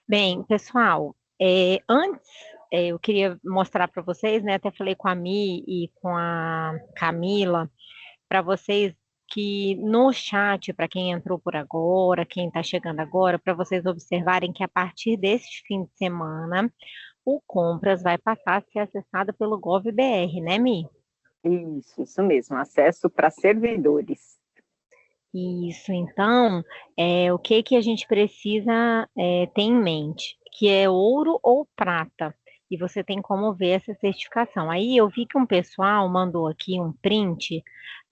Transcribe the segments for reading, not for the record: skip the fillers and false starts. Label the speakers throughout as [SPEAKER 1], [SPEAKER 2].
[SPEAKER 1] Bem, pessoal, antes eu queria mostrar para vocês, né? Até falei com a Mi e com a Camila, para vocês que no chat, para quem entrou por agora, quem está chegando agora, para vocês observarem que a partir desse fim de semana, o Compras vai passar a ser acessado pelo GovBR, né, Mi?
[SPEAKER 2] Isso mesmo, acesso para servidores.
[SPEAKER 1] Isso, então, o que que a gente precisa ter em mente? Que é ouro ou prata. E você tem como ver essa certificação. Aí eu vi que um pessoal mandou aqui um print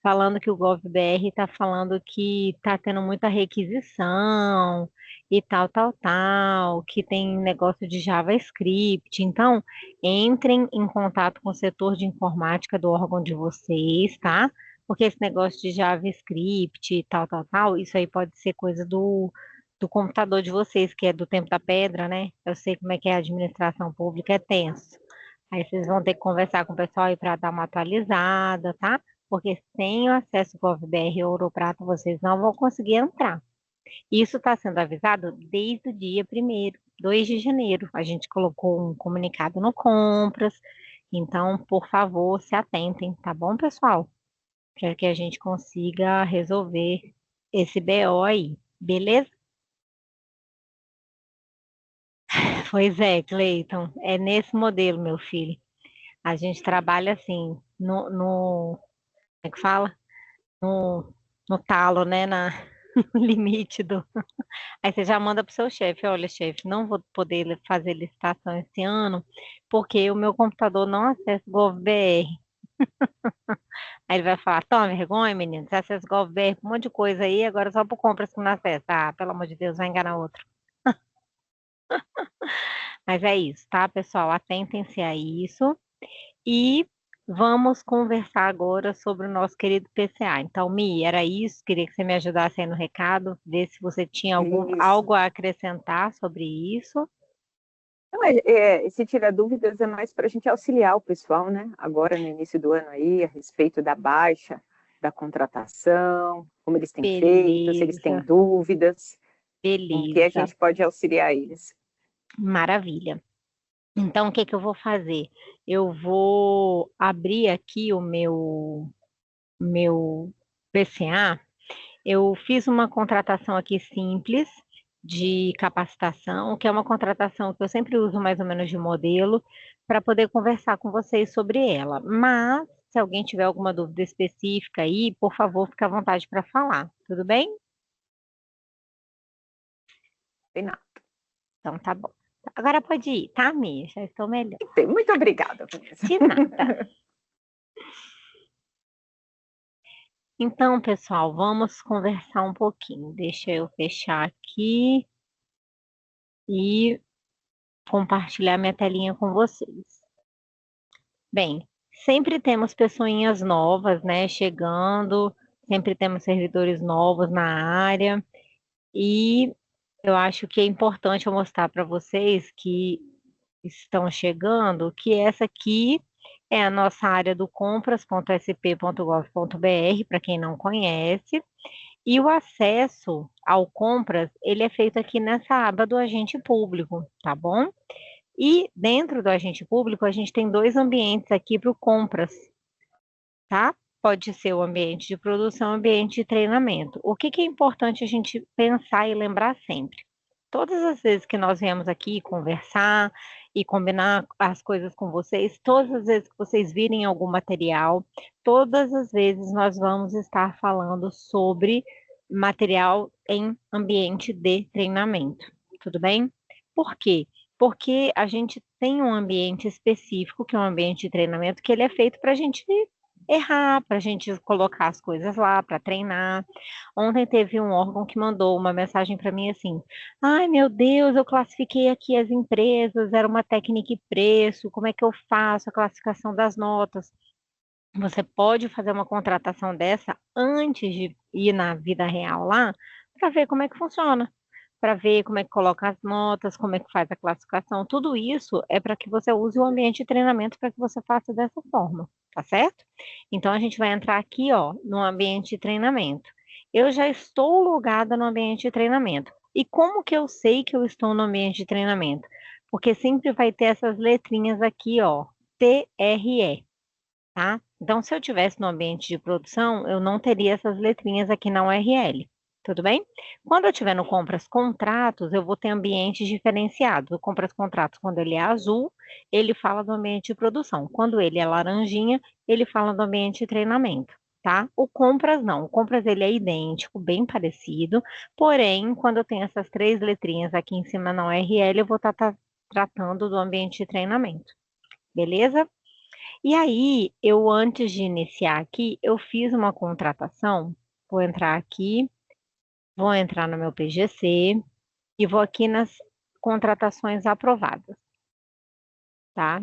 [SPEAKER 1] falando que o GovBR está falando que está tendo muita requisição e tal, tal, tal, que tem negócio de JavaScript. Então, entrem em contato com o setor de informática do órgão de vocês, tá? Porque esse negócio de JavaScript e tal, tal, tal, isso aí pode ser coisa do computador de vocês, que é do tempo da pedra, né? Eu sei como é que é a administração pública, é tenso. Aí vocês vão ter que conversar com o pessoal aí para dar uma atualizada, tá? Porque sem o acesso GovBR Ouro Prata, vocês não vão conseguir entrar. Isso está sendo avisado desde o dia 1º, 2 de janeiro. A gente colocou um comunicado no Compras, então, por favor, se atentem, tá bom, pessoal? Para que a gente consiga resolver esse BO aí, beleza? Pois é, Cleiton, é nesse modelo, meu filho. A gente trabalha assim, como é que fala? No talo, né? No limite do. Aí você já manda pro seu chefe, olha, chefe, não vou poder fazer licitação esse ano, porque o meu computador não acessa o GovBR. Aí ele vai falar, toma vergonha, menino, você acessa o GovBR, um monte de coisa aí, agora só por compras que não acessa. Ah, pelo amor de Deus, vai enganar outro. Mas é isso, tá, pessoal? Atentem-se a isso. E vamos conversar agora sobre o nosso querido PCA. Então, Mi, era isso. Queria que você me ajudasse aí no recado, ver se você tinha
[SPEAKER 2] Isso.
[SPEAKER 1] algo a acrescentar sobre isso.
[SPEAKER 2] Então, esse tira dúvidas é mais para a gente auxiliar o pessoal, né? Agora no início do ano aí, a respeito da baixa, da contratação, como eles têm feito, se eles têm
[SPEAKER 1] Beleza,
[SPEAKER 2] dúvidas, com que a
[SPEAKER 1] beleza.
[SPEAKER 2] gente pode auxiliar eles.
[SPEAKER 1] Maravilha. Então, o que que eu vou fazer? Eu vou abrir aqui o meu PCA. Eu fiz uma contratação aqui simples de capacitação, que é uma contratação que eu sempre uso mais ou menos de modelo, para poder conversar com vocês sobre ela. Mas, se alguém tiver alguma dúvida específica aí, por favor, fique à vontade para falar. Tudo bem?
[SPEAKER 2] Renato.
[SPEAKER 1] Então, tá bom. Agora pode ir, tá, Mi? Já estou melhor.
[SPEAKER 2] Muito obrigada, Vanessa.
[SPEAKER 1] De nada. Então, pessoal, vamos conversar um pouquinho. Deixa eu fechar aqui e compartilhar minha telinha com vocês. Bem, sempre temos pessoinhas novas, né, chegando, sempre temos servidores novos na área, e eu acho que é importante eu mostrar para vocês que estão chegando que essa aqui é a nossa área do compras.sp.gov.br, para quem não conhece, e o acesso ao compras, ele é feito aqui nessa aba do agente público, tá bom? E dentro do agente público, a gente tem dois ambientes aqui para o compras, tá? Pode ser o ambiente de produção e o ambiente de treinamento. O que que é importante a gente pensar e lembrar sempre? Todas as vezes que nós viemos aqui conversar e combinar as coisas com vocês, todas as vezes que vocês virem algum material, todas as vezes nós vamos estar falando sobre material em ambiente de treinamento. Tudo bem? Por quê? Porque a gente tem um ambiente específico, que é um ambiente de treinamento, que ele é feito para a gente errar, para a gente colocar as coisas lá, para treinar. Ontem teve um órgão que mandou uma mensagem para mim assim: ai meu Deus, eu classifiquei aqui as empresas, era uma técnica e preço, como é que eu faço a classificação das notas? Você pode fazer uma contratação dessa antes de ir na vida real lá, para ver como é que funciona, para ver como é que coloca as notas, como é que faz a classificação. Tudo isso é para que você use o ambiente de treinamento para que você faça dessa forma, tá certo? Então a gente vai entrar aqui, ó, no ambiente de treinamento. Eu já estou logada no ambiente de treinamento. E como que eu sei que eu estou no ambiente de treinamento? Porque sempre vai ter essas letrinhas aqui, ó, TRE, tá? Então, se eu tivesse no ambiente de produção, eu não teria essas letrinhas aqui na URL, tudo bem? Quando eu estiver no compras contratos, eu vou ter ambientes diferenciados. O compras contratos, quando ele é azul, ele fala do ambiente de produção. Quando ele é laranjinha, ele fala do ambiente de treinamento, tá? O compras não. O compras ele é idêntico, bem parecido. Porém, quando eu tenho essas três letrinhas aqui em cima na URL, eu vou estar tratando do ambiente de treinamento. Beleza? E aí, eu antes de iniciar aqui, eu fiz uma contratação. Vou entrar aqui, vou entrar no meu PGC e vou aqui nas contratações aprovadas, tá?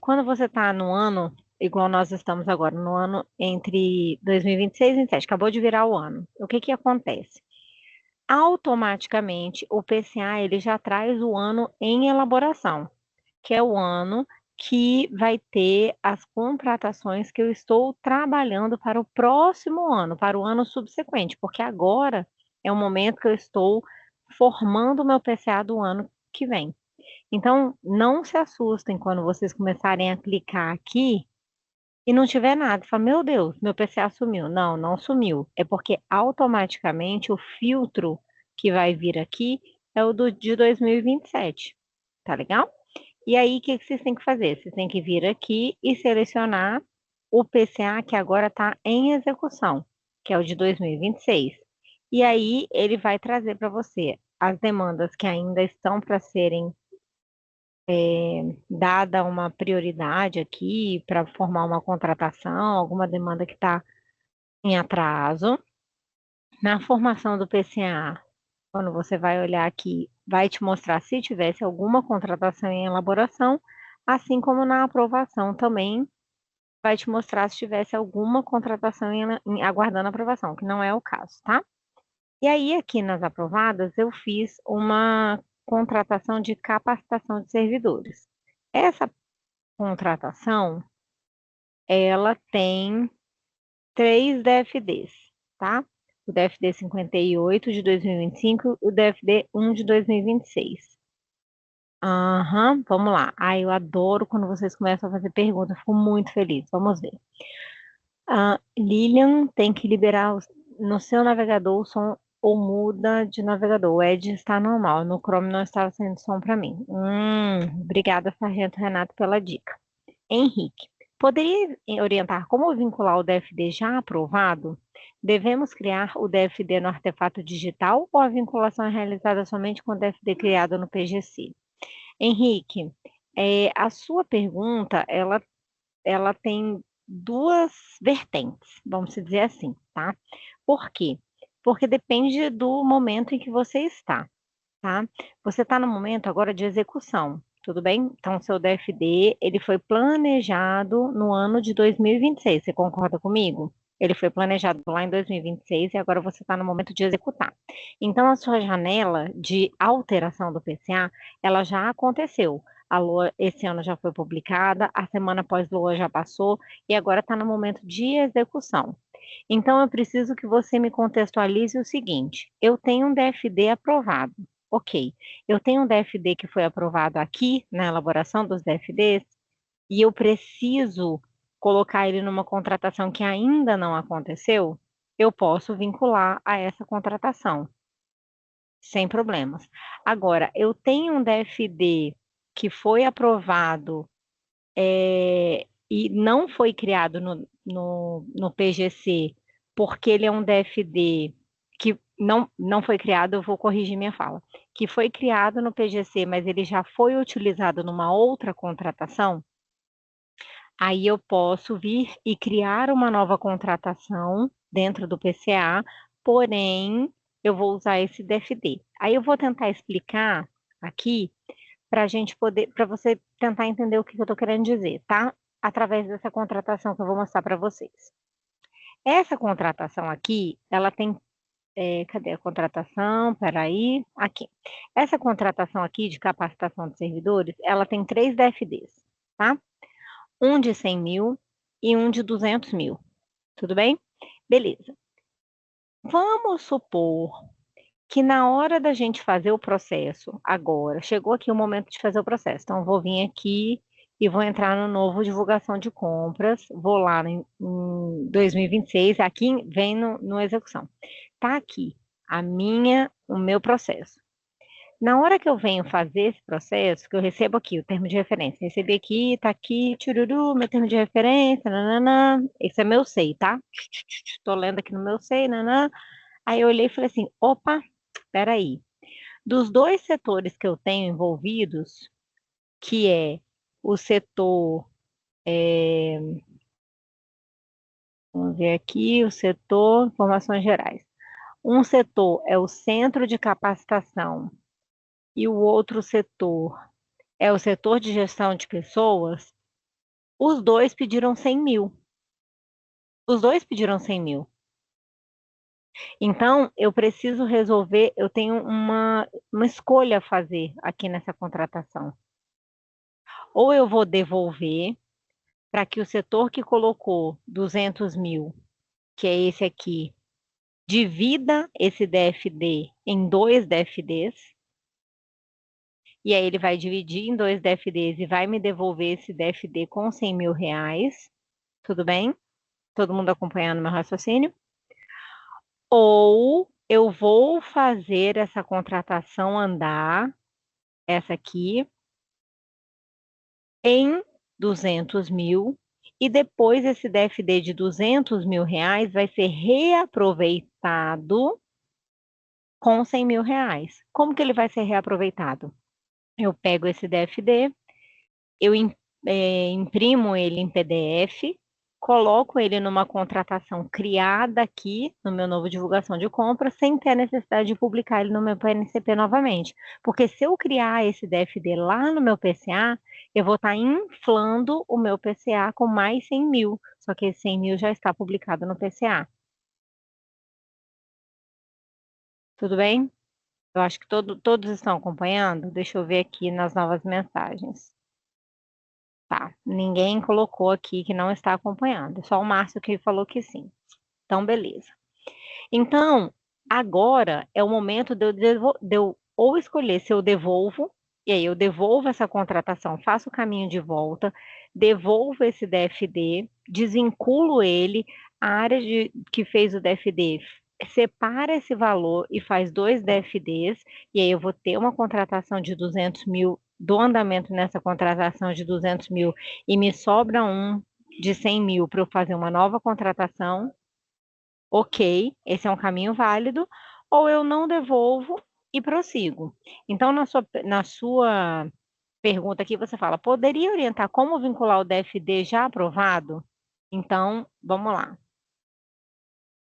[SPEAKER 1] Quando você está no ano, igual nós estamos agora, no ano entre 2026 e 2027, acabou de virar o ano. O que que acontece? Automaticamente, o PCA ele já traz o ano em elaboração, que é o ano que vai ter as contratações que eu estou trabalhando para o próximo ano, para o ano subsequente, porque agora é o momento que eu estou formando o meu PCA do ano que vem. Então, não se assustem quando vocês começarem a clicar aqui e não tiver nada. Fala, meu Deus, meu PCA sumiu. Não, não sumiu. É porque automaticamente o filtro que vai vir aqui é o de 2027. Tá legal? E aí, o que que vocês têm que fazer? Vocês têm que vir aqui e selecionar o PCA que agora está em execução, que é o de 2026. E aí, ele vai trazer para você as demandas que ainda estão para serem dada uma prioridade aqui para formar uma contratação, alguma demanda que está em atraso. Na formação do PCA, quando você vai olhar aqui, vai te mostrar se tivesse alguma contratação em elaboração, assim como na aprovação também vai te mostrar se tivesse alguma contratação aguardando aprovação, que não é o caso, tá? E aí, aqui nas aprovadas, eu fiz uma contratação de capacitação de servidores. Essa contratação, ela tem 3 DFDs, tá? O DFD 58 de 2025 e o DFD 1 de 2026. Aham, vamos lá. Ai, eu adoro quando vocês começam a fazer perguntas, fico muito feliz. Vamos ver. Lilian tem que liberar no seu navegador o som ou muda de navegador. O Edge está normal, no Chrome não estava saindo som para mim. Obrigada, Sargento Renato, pela dica. Henrique, poderia orientar como vincular o DFD já aprovado? Devemos criar o DFD no artefato digital ou a vinculação é realizada somente com o DFD criado no PGC? Henrique, a sua pergunta, ela tem duas vertentes, vamos dizer assim, tá? Por quê? Porque depende do momento em que você está, tá? Você está no momento agora de execução, tudo bem? Então, seu DFD, ele foi planejado no ano de 2026, você concorda comigo? Ele foi planejado lá em 2026 e agora você está no momento de executar. Então, a sua janela de alteração do PCA, ela já aconteceu. A LOA esse ano já foi publicada, a semana pós-LOA já passou e agora está no momento de execução. Então, eu preciso que você me contextualize o seguinte: eu tenho um DFD aprovado. Ok, eu tenho um DFD que foi aprovado aqui na elaboração dos DFDs e eu preciso colocar ele numa contratação que ainda não aconteceu, eu posso vincular a essa contratação, sem problemas. Agora, eu tenho um DFD que foi aprovado e não foi criado no PGC, porque ele é um DFD que não foi criado, eu vou corrigir minha fala, que foi criado no PGC, mas ele já foi utilizado numa outra contratação, aí eu posso vir e criar uma nova contratação dentro do PCA, porém eu vou usar esse DFD. Aí eu vou tentar explicar aqui para a gente poder, para você tentar entender o que eu estou querendo dizer, tá? Através dessa contratação que eu vou mostrar para vocês. Essa contratação aqui, ela tem, cadê a contratação? Peraí, aqui. Essa contratação aqui de capacitação de servidores, ela tem 3 DFDs, tá? Um de 100 mil e um de 200 mil, tudo bem? Beleza. Vamos supor que na hora da gente fazer o processo, agora, chegou aqui o momento de fazer o processo. Então, eu vou vir aqui e vou entrar no novo divulgação de compras, vou lá em 2026, aqui vem no execução. Tá aqui o meu processo. Na hora que eu venho fazer esse processo, que eu recebo aqui o termo de referência, recebi aqui, tá aqui, tchururu, meu termo de referência, nananã, esse é meu SEI, tá? Tô lendo aqui no meu SEI, nananã. Aí eu olhei e falei assim, opa, peraí. Dos dois setores que eu tenho envolvidos, que é o setor, vamos ver aqui, o setor, informações gerais. Um setor é o centro de capacitação e o outro setor é o setor de gestão de pessoas, os dois pediram 100 mil. Os dois pediram 100 mil. Então, eu preciso resolver, eu tenho uma escolha a fazer aqui nessa contratação. Ou eu vou devolver para que o setor que colocou 200 mil, que é esse aqui, divida esse DFD em 2 DFDs, e aí ele vai dividir em 2 DFDs e vai me devolver esse DFD com 100 mil reais. Tudo bem? Todo mundo acompanhando meu raciocínio? Ou eu vou fazer essa contratação andar, essa aqui, em 200 mil, e depois esse DFD de 200 mil reais vai ser reaproveitado com 100 mil reais. Como que ele vai ser reaproveitado? Eu pego esse DFD, eu imprimo ele em PDF, coloco ele numa contratação criada aqui no meu novo divulgação de compra, sem ter a necessidade de publicar ele no meu PNCP novamente. Porque se eu criar esse DFD lá no meu PCA, eu vou estar inflando o meu PCA com mais 100 mil. Só que esse 100 mil já está publicado no PCA. Tudo bem? Eu acho que todos estão acompanhando. Deixa eu ver aqui nas novas mensagens. Tá, ninguém colocou aqui que não está acompanhando, só o Márcio que falou que sim. Então, beleza. Então, agora é o momento de eu ou escolher se eu devolvo, e aí eu devolvo essa contratação, faço o caminho de volta, devolvo esse DFD, desvinculo ele, a área que fez o DFD separa esse valor e faz 2 DFDs, e aí eu vou ter uma contratação de 200 mil, do andamento nessa contratação de 200 mil, e me sobra um de 100 mil para eu fazer uma nova contratação. Ok, esse é um caminho válido, ou eu não devolvo e prossigo. Então, na sua pergunta aqui, você fala, poderia orientar como vincular o DFD já aprovado? Então, vamos lá.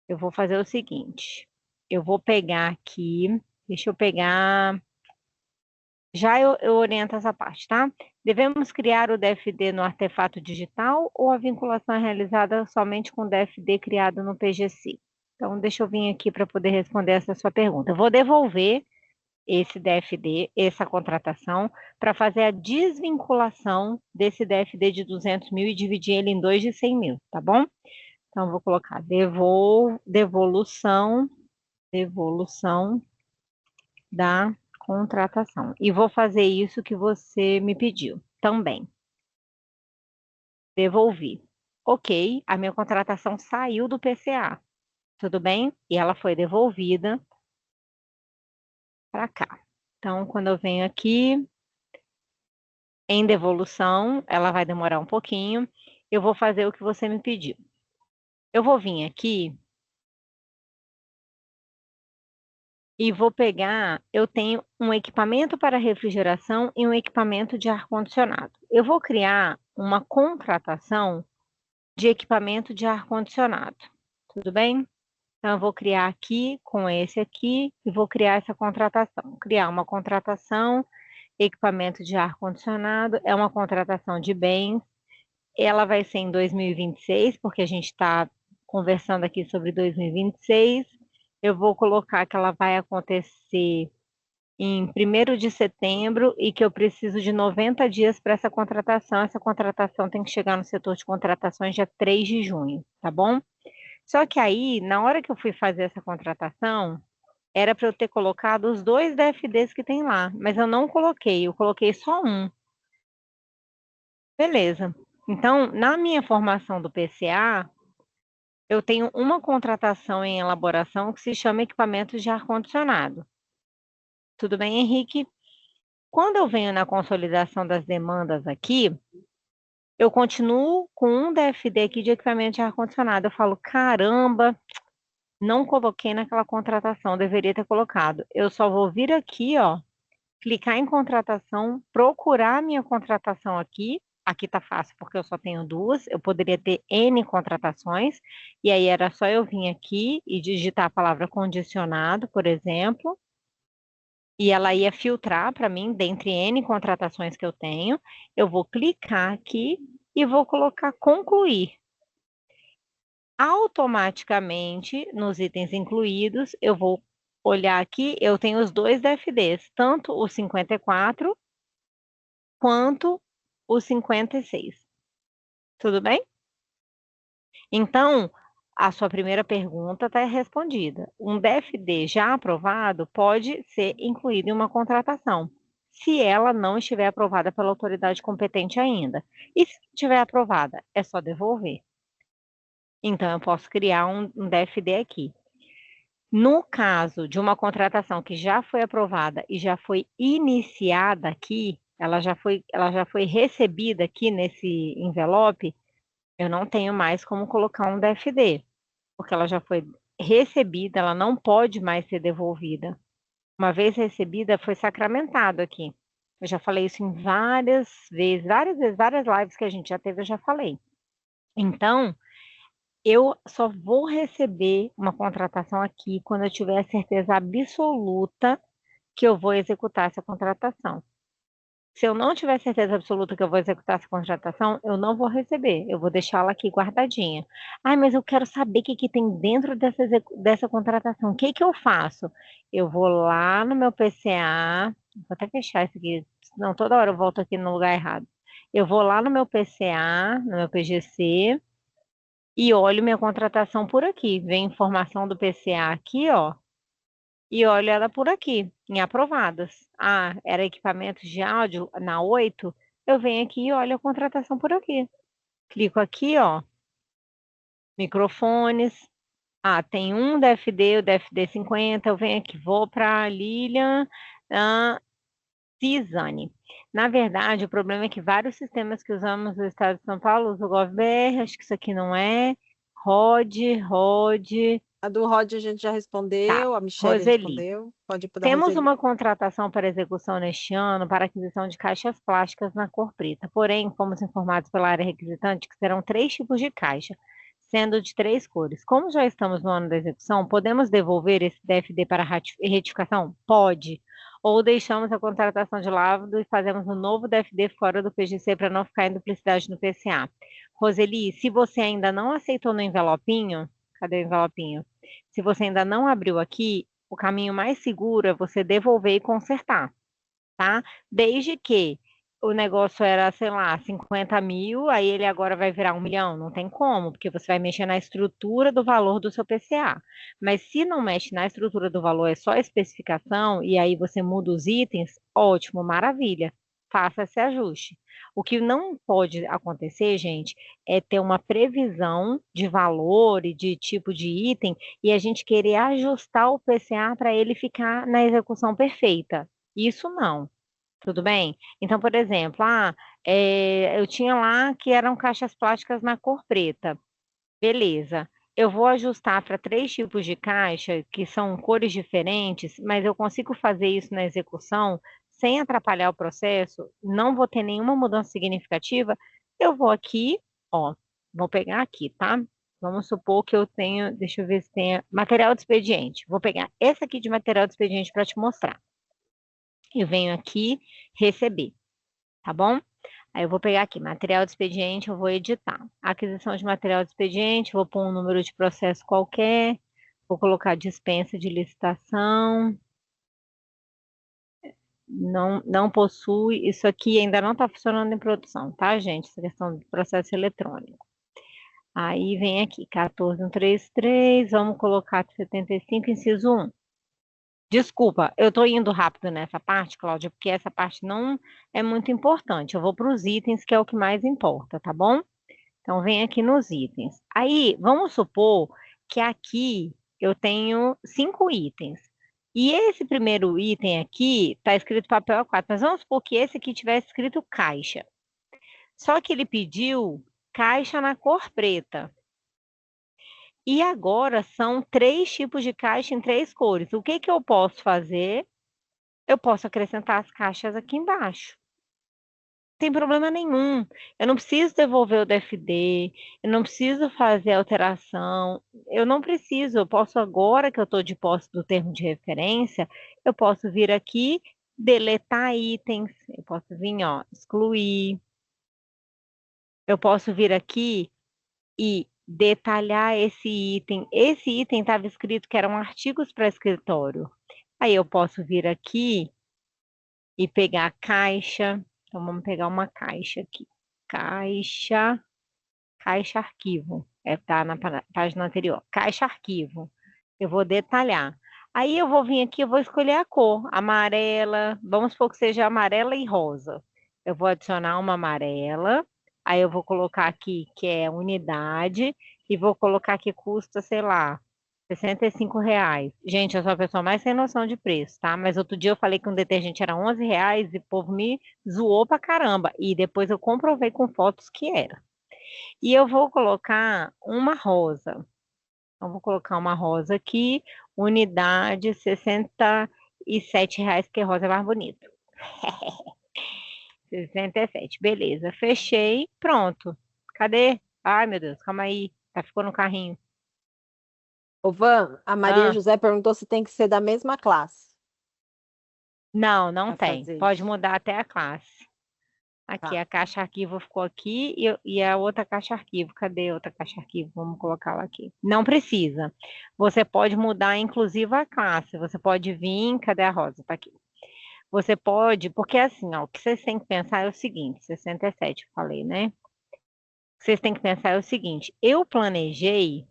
[SPEAKER 1] Eu vou fazer o seguinte, eu vou pegar aqui, deixa eu pegar, já eu oriento essa parte, tá? Devemos criar o DFD no artefato digital ou a vinculação é realizada somente com o DFD criado no PGC? Então, deixa eu vir aqui para poder responder essa sua pergunta. Eu vou devolver esse DFD, essa contratação, para fazer a desvinculação desse DFD de 200 mil e dividir ele em 2 de 100 mil, tá bom? Então, eu vou colocar devolução da contratação. E vou fazer isso que você me pediu também. Devolvi. Ok, a minha contratação saiu do PCA. Tudo bem? E ela foi devolvida para cá. Então, quando eu venho aqui, em devolução, ela vai demorar um pouquinho. Eu vou fazer o que você me pediu. Eu vou vir aqui e vou pegar, eu tenho um equipamento para refrigeração e um equipamento de ar-condicionado. Eu vou criar uma contratação de equipamento de ar-condicionado. Tudo bem? Então, eu vou criar aqui com esse aqui e vou criar essa contratação. Criar uma contratação, equipamento de ar-condicionado, é uma contratação de bens. Ela vai ser em 2026, porque a gente está conversando aqui sobre 2026. Eu vou colocar que ela vai acontecer em 1º de setembro e que eu preciso de 90 dias para essa contratação. Essa contratação tem que chegar no setor de contratações dia 3 de junho, tá bom? Só que aí, na hora que eu fui fazer essa contratação, Era para eu ter colocado os 2 DFDs que tem lá, mas eu não coloquei, eu coloquei só um. Beleza. Então, na minha formação do PCA, eu tenho uma contratação em elaboração que se chama equipamentos de ar-condicionado. Tudo bem, Henrique? Quando eu venho na consolidação das demandas aqui, eu continuo com um DFD aqui de equipamento de ar-condicionado. Eu falo, caramba, não coloquei naquela contratação, deveria ter colocado. Eu só vou vir aqui, ó, clicar em contratação, procurar a minha contratação aqui. Aqui tá fácil porque eu só tenho 2, eu poderia ter N contratações, e aí era só eu vir aqui e digitar a palavra condicionado, por exemplo, e ela ia filtrar para mim, dentre N contratações que eu tenho, eu vou clicar aqui e vou colocar concluir. Automaticamente, nos itens incluídos, eu vou olhar aqui, eu tenho os 2 DFDs, tanto o 54 quanto o 56. Tudo bem? Então, a sua primeira pergunta está respondida. Um DFD já aprovado pode ser incluído em uma contratação, se ela não estiver aprovada pela autoridade competente ainda. E se estiver aprovada, é só devolver. Então, eu posso criar um DFD aqui. No caso de uma contratação que já foi aprovada e já foi iniciada aqui, ela já foi recebida aqui nesse envelope, eu não tenho mais como colocar um DFD, porque ela já foi recebida, ela não pode mais ser devolvida. Uma vez recebida, foi sacramentado aqui. Eu já falei isso em várias vezes, várias lives que a gente já teve, eu já falei. Então, eu só vou receber uma contratação aqui quando eu tiver a certeza absoluta que eu vou executar essa contratação. Se eu não tiver certeza absoluta que eu vou executar essa contratação, eu não vou receber, eu vou deixá-la aqui guardadinha. Ai, mas eu quero saber o que, que tem dentro dessa contratação. O que, que eu faço? Eu vou lá no meu PCA, vou até fechar isso aqui, senão toda hora eu volto aqui no lugar errado. Eu vou lá no meu PCA, no meu PGC, e olho minha contratação por aqui. Vem informação do PCA aqui, ó, e olho ela por aqui, em aprovadas. Ah, era equipamentos de áudio na 8, eu venho aqui e olho a contratação por aqui. Clico aqui, ó, microfones. Ah, tem um DFD, o DFD 50, eu venho aqui, vou para Lilian Cisane. Na verdade, o problema é que vários sistemas que usamos no estado de São Paulo usam o GovBR, acho que isso aqui não é. Rod.
[SPEAKER 3] A do Rod a gente já
[SPEAKER 1] Tá.
[SPEAKER 3] respondeu, a Michelle
[SPEAKER 1] Roseli.
[SPEAKER 3] respondeu. Pode ir para a
[SPEAKER 1] Temos
[SPEAKER 3] Roseli.
[SPEAKER 1] uma contratação para execução neste ano para aquisição de caixas plásticas na cor preta. Porém, fomos informados pela área requisitante que serão 3 tipos de caixa, sendo de 3 cores. Como já estamos no ano da execução, podemos devolver esse DFD para retificação? Pode. Ou deixamos a contratação de lado e fazemos um novo DFD fora do PGC para não ficar em duplicidade no PCA. Roseli, se você ainda não aceitou no envelopinho, cadê o envelopinho? Se você ainda não abriu aqui, o caminho mais seguro é você devolver e consertar, tá? Desde que o negócio era, sei lá, 50 mil, aí ele agora vai virar 1 milhão, não tem como, porque você vai mexer na estrutura do valor do seu PCA. Mas se não mexe na estrutura do valor, é só especificação, e aí você muda os itens, ótimo, maravilha, faça esse ajuste. O que não pode acontecer, gente, é ter uma previsão de valor e de tipo de item e a gente querer ajustar o PCA para ele ficar na execução perfeita. Isso não. Tudo bem? Então, por exemplo, eu tinha lá que eram caixas plásticas na cor preta. Beleza. Eu vou ajustar para 3 tipos de caixa, que são cores diferentes, mas eu consigo fazer isso na execução sem atrapalhar o processo, não vou ter nenhuma mudança significativa. Eu vou aqui, ó, vou pegar aqui, tá? Vamos supor que eu tenho, deixa eu ver se tem material de expediente. Vou pegar esse aqui de material de expediente para te mostrar. Eu venho aqui, receber, tá bom? Aí eu vou pegar aqui, material de expediente, eu vou editar. Aquisição de material de expediente, vou pôr um número de processo qualquer, vou colocar dispensa de licitação. Não possui, isso aqui ainda não está funcionando em produção, tá, gente? Essa questão de processo eletrônico. Aí vem aqui, 14133, vamos colocar 75, inciso 1. Desculpa, eu estou indo rápido nessa parte, Cláudia, porque essa parte não é muito importante. Eu vou para os itens, que é o que mais importa, tá bom? Então, vem aqui nos itens. Aí, vamos supor que aqui eu tenho 5 itens. E esse primeiro item aqui está escrito papel A4, mas vamos supor que esse aqui tivesse escrito caixa. Só que ele pediu caixa na cor preta. E agora são 3 tipos de caixa em 3 cores. O que que eu posso fazer? Eu posso acrescentar as caixas aqui embaixo. Não tem problema nenhum. Eu não preciso devolver o DFD, eu não preciso fazer alteração, eu não preciso. Eu posso, agora que eu estou de posse do termo de referência, eu posso vir aqui, deletar itens, eu posso vir, ó, excluir. Eu posso vir aqui e detalhar esse item. Esse item estava escrito que eram artigos para escritório. Aí eu posso vir aqui e pegar a caixa. Então, vamos pegar uma caixa aqui. Caixa arquivo. Tá na página anterior. Caixa arquivo. Eu vou detalhar. Aí eu vou vir aqui, eu vou escolher a cor. Amarela. Vamos supor que seja amarela e rosa. Eu vou adicionar uma amarela. Aí eu vou colocar aqui que é unidade. E vou colocar que custa, sei lá, R$ 65. Gente, eu sou a pessoa mais sem noção de preço, tá? Mas outro dia eu falei que um detergente era R$ 11 e o povo me zoou pra caramba. E depois eu comprovei com fotos que era. E eu vou colocar uma rosa. Então, vou colocar uma rosa aqui, unidade R$ 67, porque rosa é mais bonito. 67, beleza. Fechei, pronto. Cadê? Ai, meu Deus, calma aí. Tá ficando no carrinho.
[SPEAKER 3] Ô, Van, a Maria
[SPEAKER 1] Ah,
[SPEAKER 3] José perguntou se tem que ser da mesma classe
[SPEAKER 1] não
[SPEAKER 3] para
[SPEAKER 1] tem.
[SPEAKER 3] fazer
[SPEAKER 1] Pode
[SPEAKER 3] isso.
[SPEAKER 1] mudar até a classe. Aqui,
[SPEAKER 3] Tá.
[SPEAKER 1] a caixa arquivo ficou aqui e a outra caixa arquivo. Cadê a outra caixa arquivo? Vamos colocá-la aqui. Não precisa. Você pode mudar, inclusive, a classe. Você pode vir. Cadê a rosa? Tá aqui. Você pode, porque assim, ó, o que vocês têm que pensar é o seguinte: 67, eu falei, né? O que vocês têm que pensar é o seguinte: eu planejei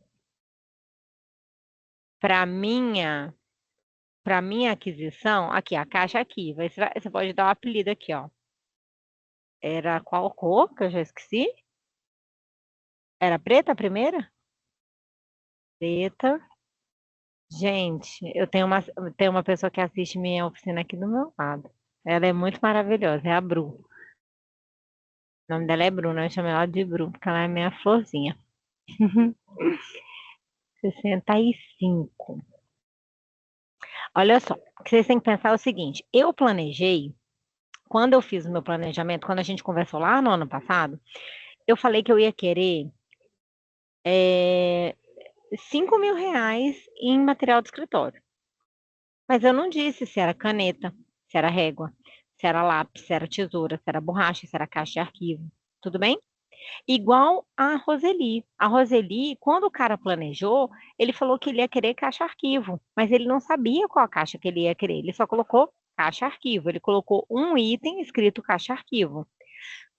[SPEAKER 1] para minha. Para minha aquisição, aqui, a caixa aqui, você pode dar o apelido aqui, ó. Era qual cor, que eu já esqueci? Era preta a primeira? Preta. Gente, tenho uma pessoa que assiste minha oficina aqui do meu lado. Ela é muito maravilhosa, é a Bru. O nome dela é Bruna, eu chamo ela de Bru, porque ela é minha florzinha. 65. Olha só, o que vocês têm que pensar é o seguinte: eu planejei, quando eu fiz o meu planejamento, quando a gente conversou lá no ano passado, eu falei que eu ia querer é, R$ 5.000 em material de escritório. Mas eu não disse se era caneta, se era régua, se era lápis, se era tesoura, se era borracha, se era caixa de arquivo. Tudo bem? Igual a Roseli. A Roseli, quando o cara planejou, ele falou que ele ia querer caixa arquivo, mas ele não sabia qual a caixa que ele ia querer. Ele só colocou caixa arquivo. Ele colocou um item escrito caixa arquivo.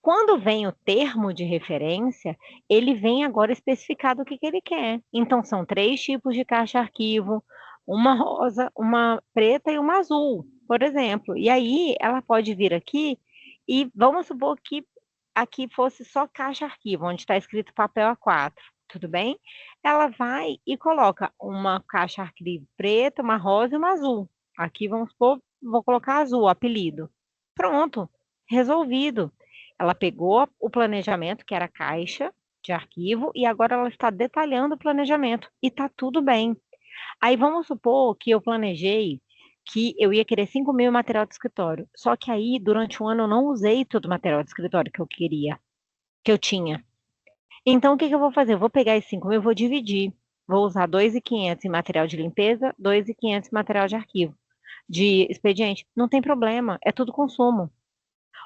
[SPEAKER 1] Quando vem o termo de referência, ele vem agora especificado o que que ele quer. Então, são 3 tipos de caixa arquivo, uma rosa, uma preta e uma azul, por exemplo. E aí, ela pode vir aqui e vamos supor que aqui fosse só caixa arquivo, onde está escrito papel A4, tudo bem? Ela vai e coloca uma caixa arquivo preta, uma rosa e uma azul. Aqui, vamos supor, vou colocar azul, apelido. Pronto, resolvido. Ela pegou o planejamento, que era a caixa de arquivo, e agora ela está detalhando o planejamento. E está tudo bem. Aí vamos supor que eu planejei que eu ia querer 5.000 em material de escritório. Só que aí, durante um ano, eu não usei todo o material de escritório que eu queria, que eu tinha. Então, o que que eu vou fazer? Eu vou pegar esses 5.000 e vou dividir. Vou usar 2.500 em material de limpeza, 2.500 em material de arquivo. De expediente, não tem problema, é tudo consumo.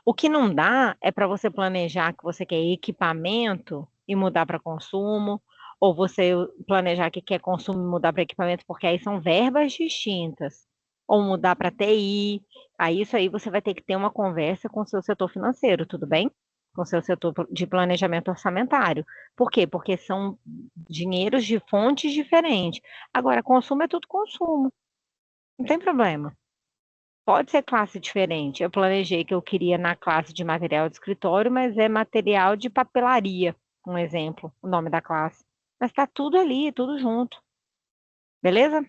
[SPEAKER 1] O que não dá é para você planejar que você quer equipamento e mudar para consumo, ou você planejar que quer consumo e mudar para equipamento, porque aí são verbas distintas. Ou mudar para TI. Aí isso aí você vai ter que ter uma conversa com o seu setor financeiro, tudo bem? Com o seu setor de planejamento orçamentário. Por quê? Porque são dinheiros de fontes diferentes. Agora, consumo é tudo consumo. Não tem problema. Pode ser classe diferente. Eu planejei que eu queria na classe de material de escritório, mas é material de papelaria, um exemplo, o nome da classe. Mas tá tudo ali, tudo junto. Beleza?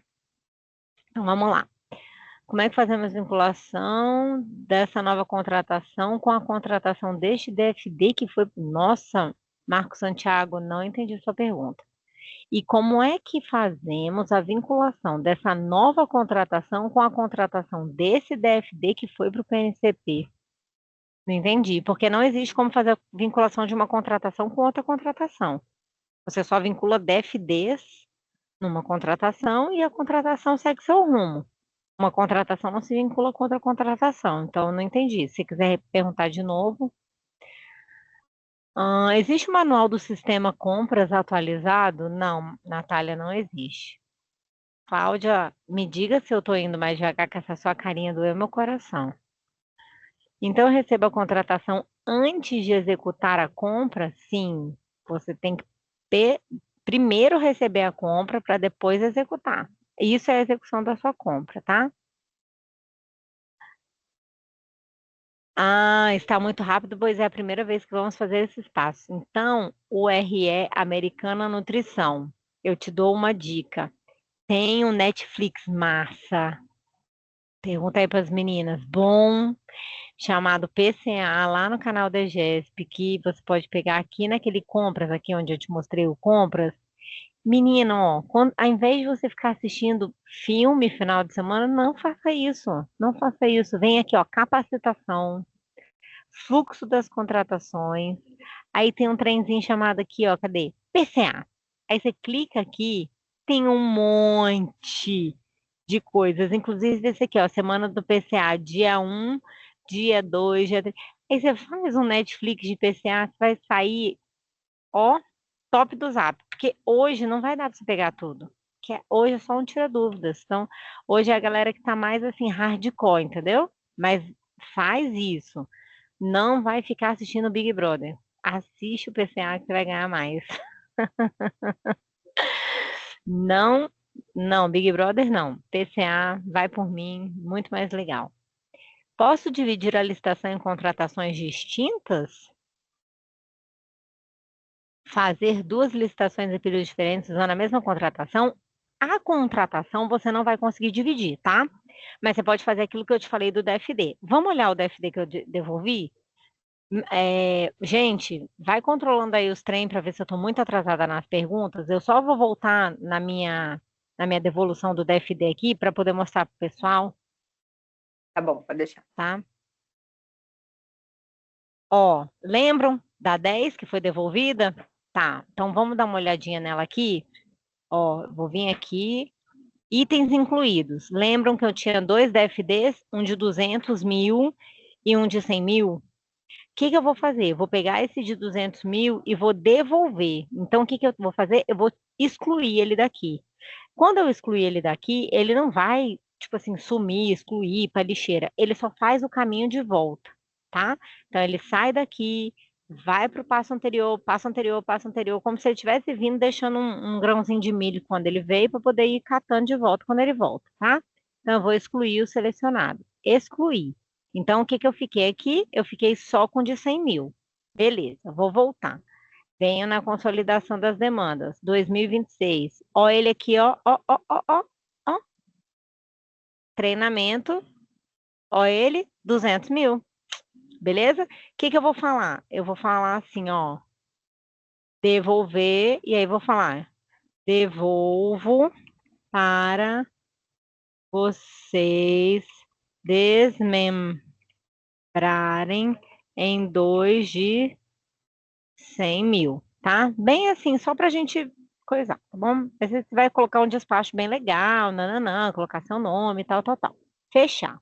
[SPEAKER 1] Então vamos lá. Como é que fazemos a vinculação dessa nova contratação com a contratação deste DFD que foi. Nossa, Marco Santiago, não entendi sua pergunta. E como é que fazemos a vinculação dessa nova contratação com a contratação desse DFD que foi para o PNCP? Não entendi, porque não existe como fazer a vinculação de uma contratação com outra contratação. Você só vincula DFDs numa contratação e a contratação segue seu rumo. Uma contratação não se vincula com outra contratação, então não entendi. Se quiser perguntar de novo. Existe o manual do sistema compras atualizado? Não, Natália, não existe. Cláudia, me diga se eu estou indo mais devagar, que essa sua carinha doeu meu coração. Então, eu recebo a contratação antes de executar a compra? Sim. Você tem que primeiro receber a compra para depois executar. Isso é a execução da sua compra, tá? Está muito rápido, pois é a primeira vez que vamos fazer esse espaço. Então, o RE Americana Nutrição. Eu te dou uma dica. Tem um Netflix massa. Pergunta aí para as meninas. Bom, chamado PCA, lá no canal da EGESP, que você pode pegar aqui naquele compras, aqui onde eu te mostrei o compras. Menino, ó, ao invés de você ficar assistindo filme final de semana, não faça isso. Não faça isso. Vem aqui, ó, capacitação, fluxo das contratações. Aí tem um trenzinho chamado aqui, ó, cadê? PCA. Aí você clica aqui, tem um monte de coisas, inclusive esse aqui, ó, semana do PCA, dia 1, dia 2, dia 3. Aí você faz um Netflix de PCA, você vai sair, ó, top do zap, porque hoje não vai dar para você pegar tudo. Hoje é só um tira dúvidas. Então, hoje é a galera que tá mais assim hardcore, entendeu? Mas faz isso. Não vai ficar assistindo o Big Brother. Assiste o PCA que você vai ganhar mais. Não, não, Big Brother não. PCA, vai por mim, muito mais legal. Posso dividir a licitação em contratações distintas? Fazer duas licitações em períodos diferentes usando a mesma contratação? A contratação você não vai conseguir dividir, tá? Mas você pode fazer aquilo que eu te falei do DFD. Vamos olhar o DFD que eu devolvi? Gente, vai controlando aí os trem para ver se eu estou muito atrasada nas perguntas. Eu só vou voltar na minha devolução do DFD aqui para poder mostrar para o pessoal,
[SPEAKER 2] Tá bom, pode deixar.
[SPEAKER 1] tá? Ó, lembram da 10 que foi devolvida? Tá, então vamos dar uma olhadinha nela aqui. Ó, vou vir aqui. Itens incluídos. Lembram que eu tinha dois DFDs, um de 200 mil e um de 100 mil? O que que eu vou fazer? Eu vou pegar esse de 200 mil e vou devolver. Então, o que que eu vou fazer? Eu vou excluir ele daqui. Quando eu excluir ele daqui, ele não vai, tipo assim, sumir, excluir para lixeira. Ele só faz o caminho de volta, tá? Então, ele sai daqui, vai para o passo anterior, passo anterior, passo anterior, como se ele tivesse vindo deixando um grãozinho de milho quando ele veio, para poder ir catando de volta quando ele volta, tá? Então, eu vou excluir o selecionado. Excluir. Então, o que que eu fiquei aqui? Eu fiquei só com de 100 mil. Beleza, vou voltar. Venho na consolidação das demandas, 2026. Ó ele aqui, ó, ó, ó, ó, ó, ó. Treinamento, ó ele, 200 mil. Beleza? O que que eu vou falar? Eu vou falar assim, ó, devolver, e aí vou falar, devolvo para vocês desmembrarem em 2 de 100 mil, tá? Bem assim, só pra gente coisar, tá bom? Aí você vai colocar um despacho bem legal, nananã, colocar seu nome, tal, tal, tal. Fechar.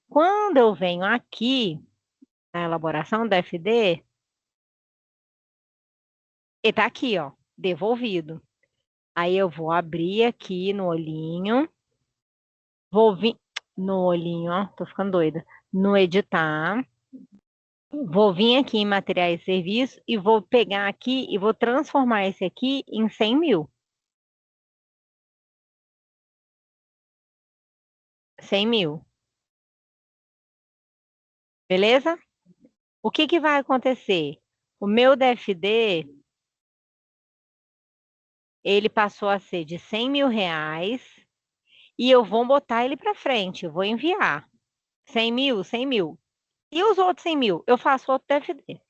[SPEAKER 1] Quando eu venho aqui na elaboração da FD, ele tá aqui, ó, devolvido. Aí eu vou abrir aqui no olhinho, vou vir no olhinho, ó, tô ficando doida, no editar, vou vir aqui em materiais e serviços e vou pegar aqui e vou transformar esse aqui em 100 mil. 100 mil. Beleza? O que que vai acontecer? O meu DFD, ele passou a ser de 100 mil reais e eu vou botar ele para frente, eu vou enviar. 100 mil, 100 mil. E os outros 100 mil? Eu faço outro DFD.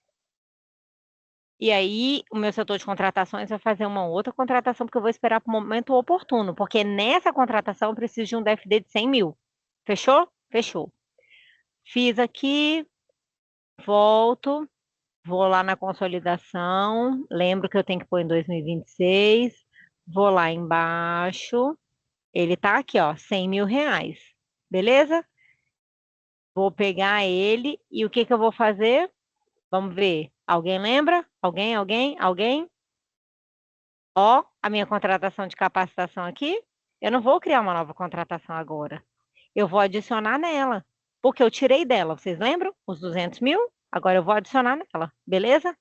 [SPEAKER 1] E aí, o meu setor de contratações vai fazer uma outra contratação, porque eu vou esperar para o momento oportuno, porque nessa contratação eu preciso de um DFD de 100 mil. Fechou? Fechou. Fiz aqui, volto, vou lá na consolidação, lembro que eu tenho que pôr em 2026, vou lá embaixo, ele tá aqui, ó, 100 mil reais, beleza? Vou pegar ele e o que que eu vou fazer? Vamos ver. Alguém lembra? Alguém, alguém, alguém? Ó, a minha contratação de capacitação aqui, eu não vou criar uma nova contratação agora. Eu vou adicionar nela, porque eu tirei dela, vocês lembram? Os 200 mil? Agora eu vou adicionar nela, beleza?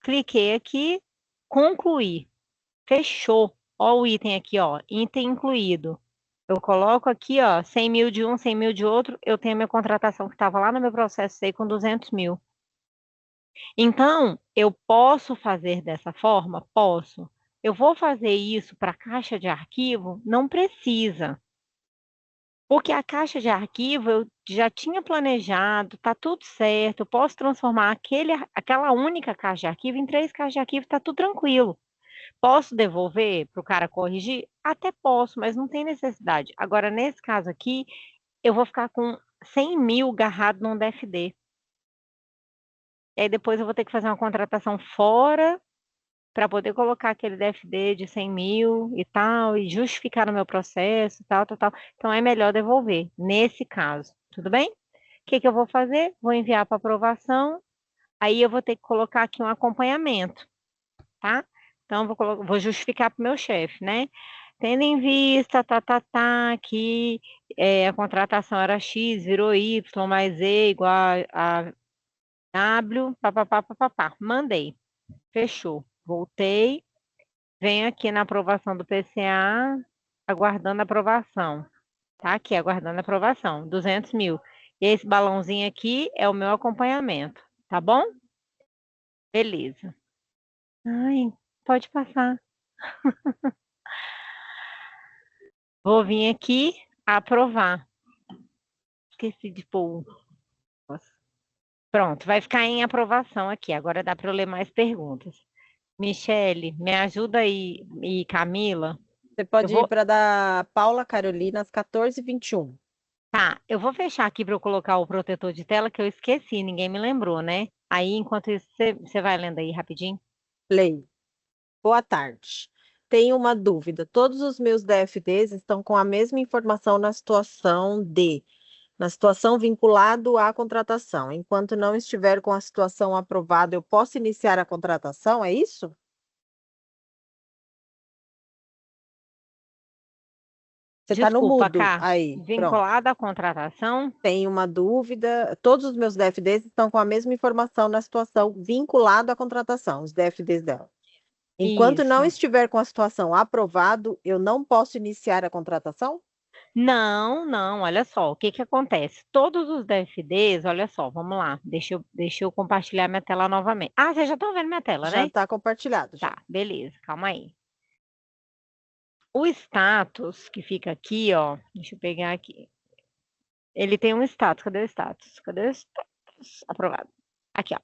[SPEAKER 1] Cliquei aqui, concluir. Fechou. Ó o item aqui, ó, item incluído. Eu coloco aqui, ó, 100 mil de um, 100 mil de outro, eu tenho a minha contratação que estava lá no meu processo aí com 200 mil. Então, eu posso fazer dessa forma? Posso. Eu vou fazer isso para a caixa de arquivo? Não precisa. Porque a caixa de arquivo eu já tinha planejado, tá tudo certo. Eu posso transformar aquela única caixa de arquivo em 3 caixas de arquivo, tá tudo tranquilo. Posso devolver para o cara corrigir? Até posso, mas não tem necessidade. Agora, nesse caso aqui, eu vou ficar com 100 mil garrado num DFD. E aí depois eu vou ter que fazer uma contratação fora para poder colocar aquele DFD de 100 mil e tal, e justificar no meu processo, tal, tal, tal. Então é melhor devolver, nesse caso, tudo bem? O que que eu vou fazer? Vou enviar para aprovação, aí eu vou ter que colocar aqui um acompanhamento, tá? Então, vou justificar para o meu chefe, né? Tendo em vista, que a contratação era X, virou Y, mais Z igual a W, papapá, papapá. Mandei. Fechou. Voltei. Venho aqui na aprovação do PCA, aguardando aprovação. Tá aqui, aguardando aprovação. 200 mil. E esse balãozinho aqui é o meu acompanhamento. Tá bom? Beleza. Ai, pode passar. Vou vir aqui aprovar. Esqueci de pôr. Pronto, vai ficar em aprovação aqui. Agora dá para eu ler mais perguntas. Michele, me ajuda aí, e Camila.
[SPEAKER 3] Você
[SPEAKER 1] Eu
[SPEAKER 3] pode ir
[SPEAKER 1] vou,
[SPEAKER 3] para da Paula Carolina às 14h21.
[SPEAKER 1] tá, eu vou fechar aqui para eu colocar o protetor de tela que eu esqueci, ninguém me lembrou, né? Aí, enquanto isso, você vai lendo aí rapidinho.
[SPEAKER 3] Play. Boa tarde. Tenho uma dúvida. Todos os meus DFDs estão com a mesma informação na situação vinculado à contratação. Enquanto não estiver com a situação aprovada, eu posso iniciar a contratação, é isso? Você está no
[SPEAKER 1] Desculpa,
[SPEAKER 3] mudo
[SPEAKER 1] Cá.
[SPEAKER 3] aí. Pronto.
[SPEAKER 1] Vinculada à contratação?
[SPEAKER 3] Tenho uma dúvida. Todos os meus DFDs estão com a mesma informação na situação vinculado à contratação, os DFDs dela. Enquanto não
[SPEAKER 1] Isso.
[SPEAKER 3] estiver com a situação aprovado, eu não posso iniciar a contratação?
[SPEAKER 1] Não, não, olha só, o que que acontece? Todos os DFDs, olha só, vamos lá, deixa eu compartilhar minha tela novamente. Ah, vocês já estão vendo minha tela,
[SPEAKER 3] Já
[SPEAKER 1] né?
[SPEAKER 3] está compartilhado, já.
[SPEAKER 1] Tá, beleza, calma aí. O status que fica aqui, ó, deixa eu pegar aqui. Ele tem um status, cadê o status? Cadê o status? Aprovado. Aqui, ó.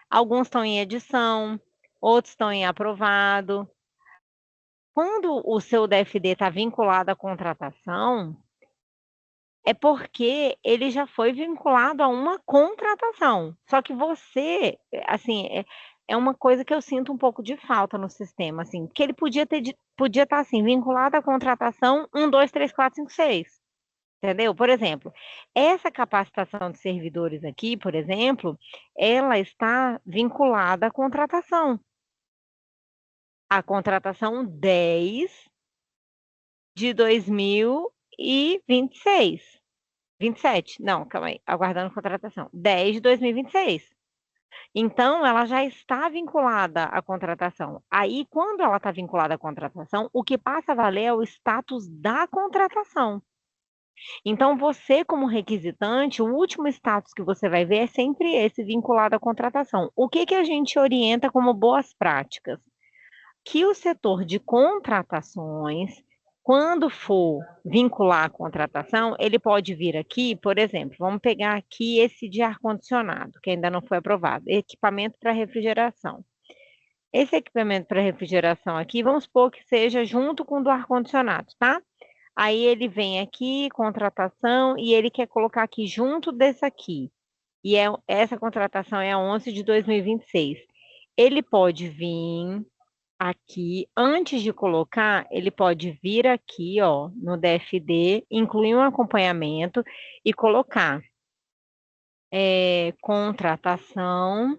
[SPEAKER 1] Alguns estão em edição, outros estão em aprovado. Quando o seu DFD está vinculado à contratação, é porque ele já foi vinculado a uma contratação. Só que você, assim, é uma coisa que eu sinto um pouco de falta no sistema, assim, porque ele podia estar assim, vinculado à contratação 1, 2, 3, 4, 5, 6. Entendeu? Por exemplo, essa capacitação de servidores aqui, por exemplo, ela está vinculada à contratação. A contratação 10 de 2026. 27, não, calma aí, aguardando contratação. 10 de 2026. Então, ela já está vinculada à contratação. Aí, quando ela está vinculada à contratação, o que passa a valer é o status da contratação. Então, você, como requisitante, o último status que você vai ver é sempre esse vinculado à contratação. O que que a gente orienta como boas práticas? Que o setor de contratações, quando for vincular a contratação, ele pode vir aqui, por exemplo, vamos pegar aqui esse de ar-condicionado, que ainda não foi aprovado, equipamento para refrigeração. Esse equipamento para refrigeração aqui, vamos supor que seja junto com o do ar-condicionado, tá? Aí ele vem aqui, contratação, e ele quer colocar aqui junto desse aqui. E essa contratação é a 11 de 2026. Ele pode vir aqui, antes de colocar, ele pode vir aqui, ó, no DFD, incluir um acompanhamento e colocar contratação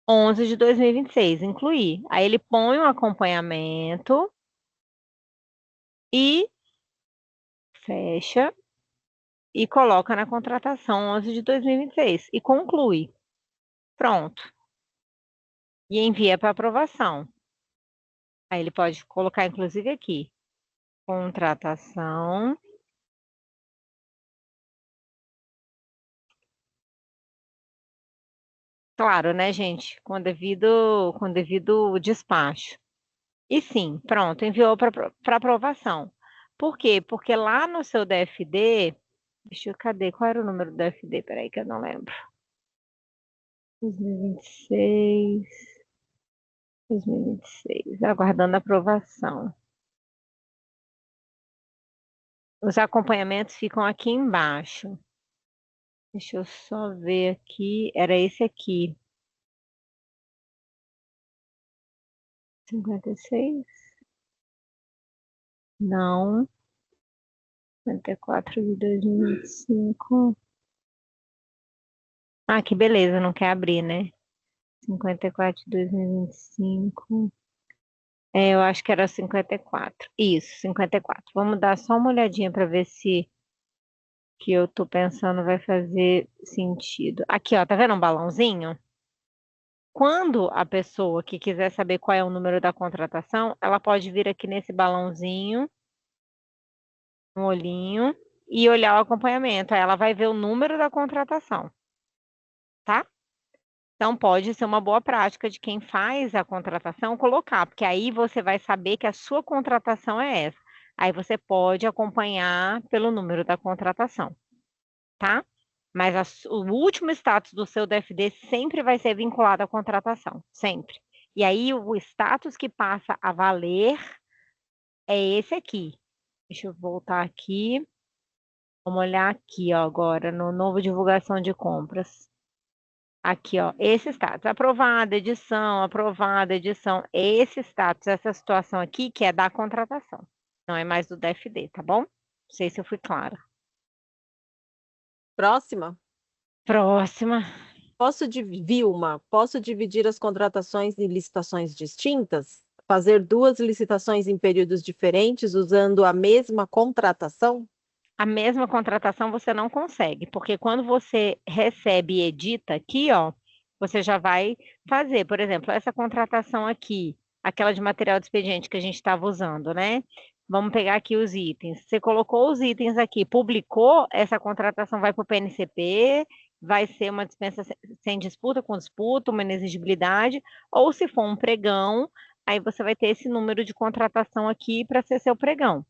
[SPEAKER 1] 11 de 2026, incluir. Aí ele põe um acompanhamento e fecha e coloca na contratação 11 de 2026 e conclui. Pronto. E envia para aprovação. Aí ele pode colocar, inclusive, aqui, contratação. Claro, né, gente? Com devido despacho. E sim, pronto, enviou para aprovação. Por quê? Porque lá no seu DFD, cadê? Qual era o número do DFD? Peraí que eu não lembro. 2026, 2026, aguardando aprovação. Os acompanhamentos ficam aqui embaixo. Deixa eu só ver aqui. Era esse aqui. 56? Não. 54 de 2025. Ah, que beleza, não quer abrir, né? 54 de 2025. Eu acho que era 54. Isso, 54. Vamos dar só uma olhadinha para ver se que eu tô pensando vai fazer sentido. Aqui, ó, tá vendo um balãozinho? Quando a pessoa que quiser saber qual é o número da contratação, ela pode vir aqui nesse balãozinho, um olhinho, e olhar o acompanhamento. Aí ela vai ver o número da contratação, tá? Então, pode ser uma boa prática de quem faz a contratação colocar, porque aí você vai saber que a sua contratação é essa. Aí você pode acompanhar pelo número da contratação, tá? Mas o último status do seu DFD sempre vai ser vinculado à contratação, sempre. E aí o status que passa a valer é esse aqui. Deixa eu voltar aqui. Vamos olhar aqui, ó, agora, no novo divulgação de compras. Aqui, ó, esse status, aprovada, edição, esse status, essa situação aqui que é da contratação, não é mais do DFD, tá bom? Não sei se eu fui clara.
[SPEAKER 3] Próxima.
[SPEAKER 1] Próxima.
[SPEAKER 3] Vilma, posso dividir as contratações em licitações distintas? Fazer 2 licitações em períodos diferentes usando a mesma contratação?
[SPEAKER 1] A mesma contratação você não consegue, porque quando você recebe e edita aqui, ó, você já vai fazer, por exemplo, essa contratação aqui, aquela de material de expediente que a gente estava usando, né? Vamos pegar aqui os itens. Você colocou os itens aqui, publicou, essa contratação vai para o PNCP, vai ser uma dispensa sem disputa, com disputa, uma inexigibilidade, ou se for um pregão, aí você vai ter esse número de contratação aqui para ser seu pregão,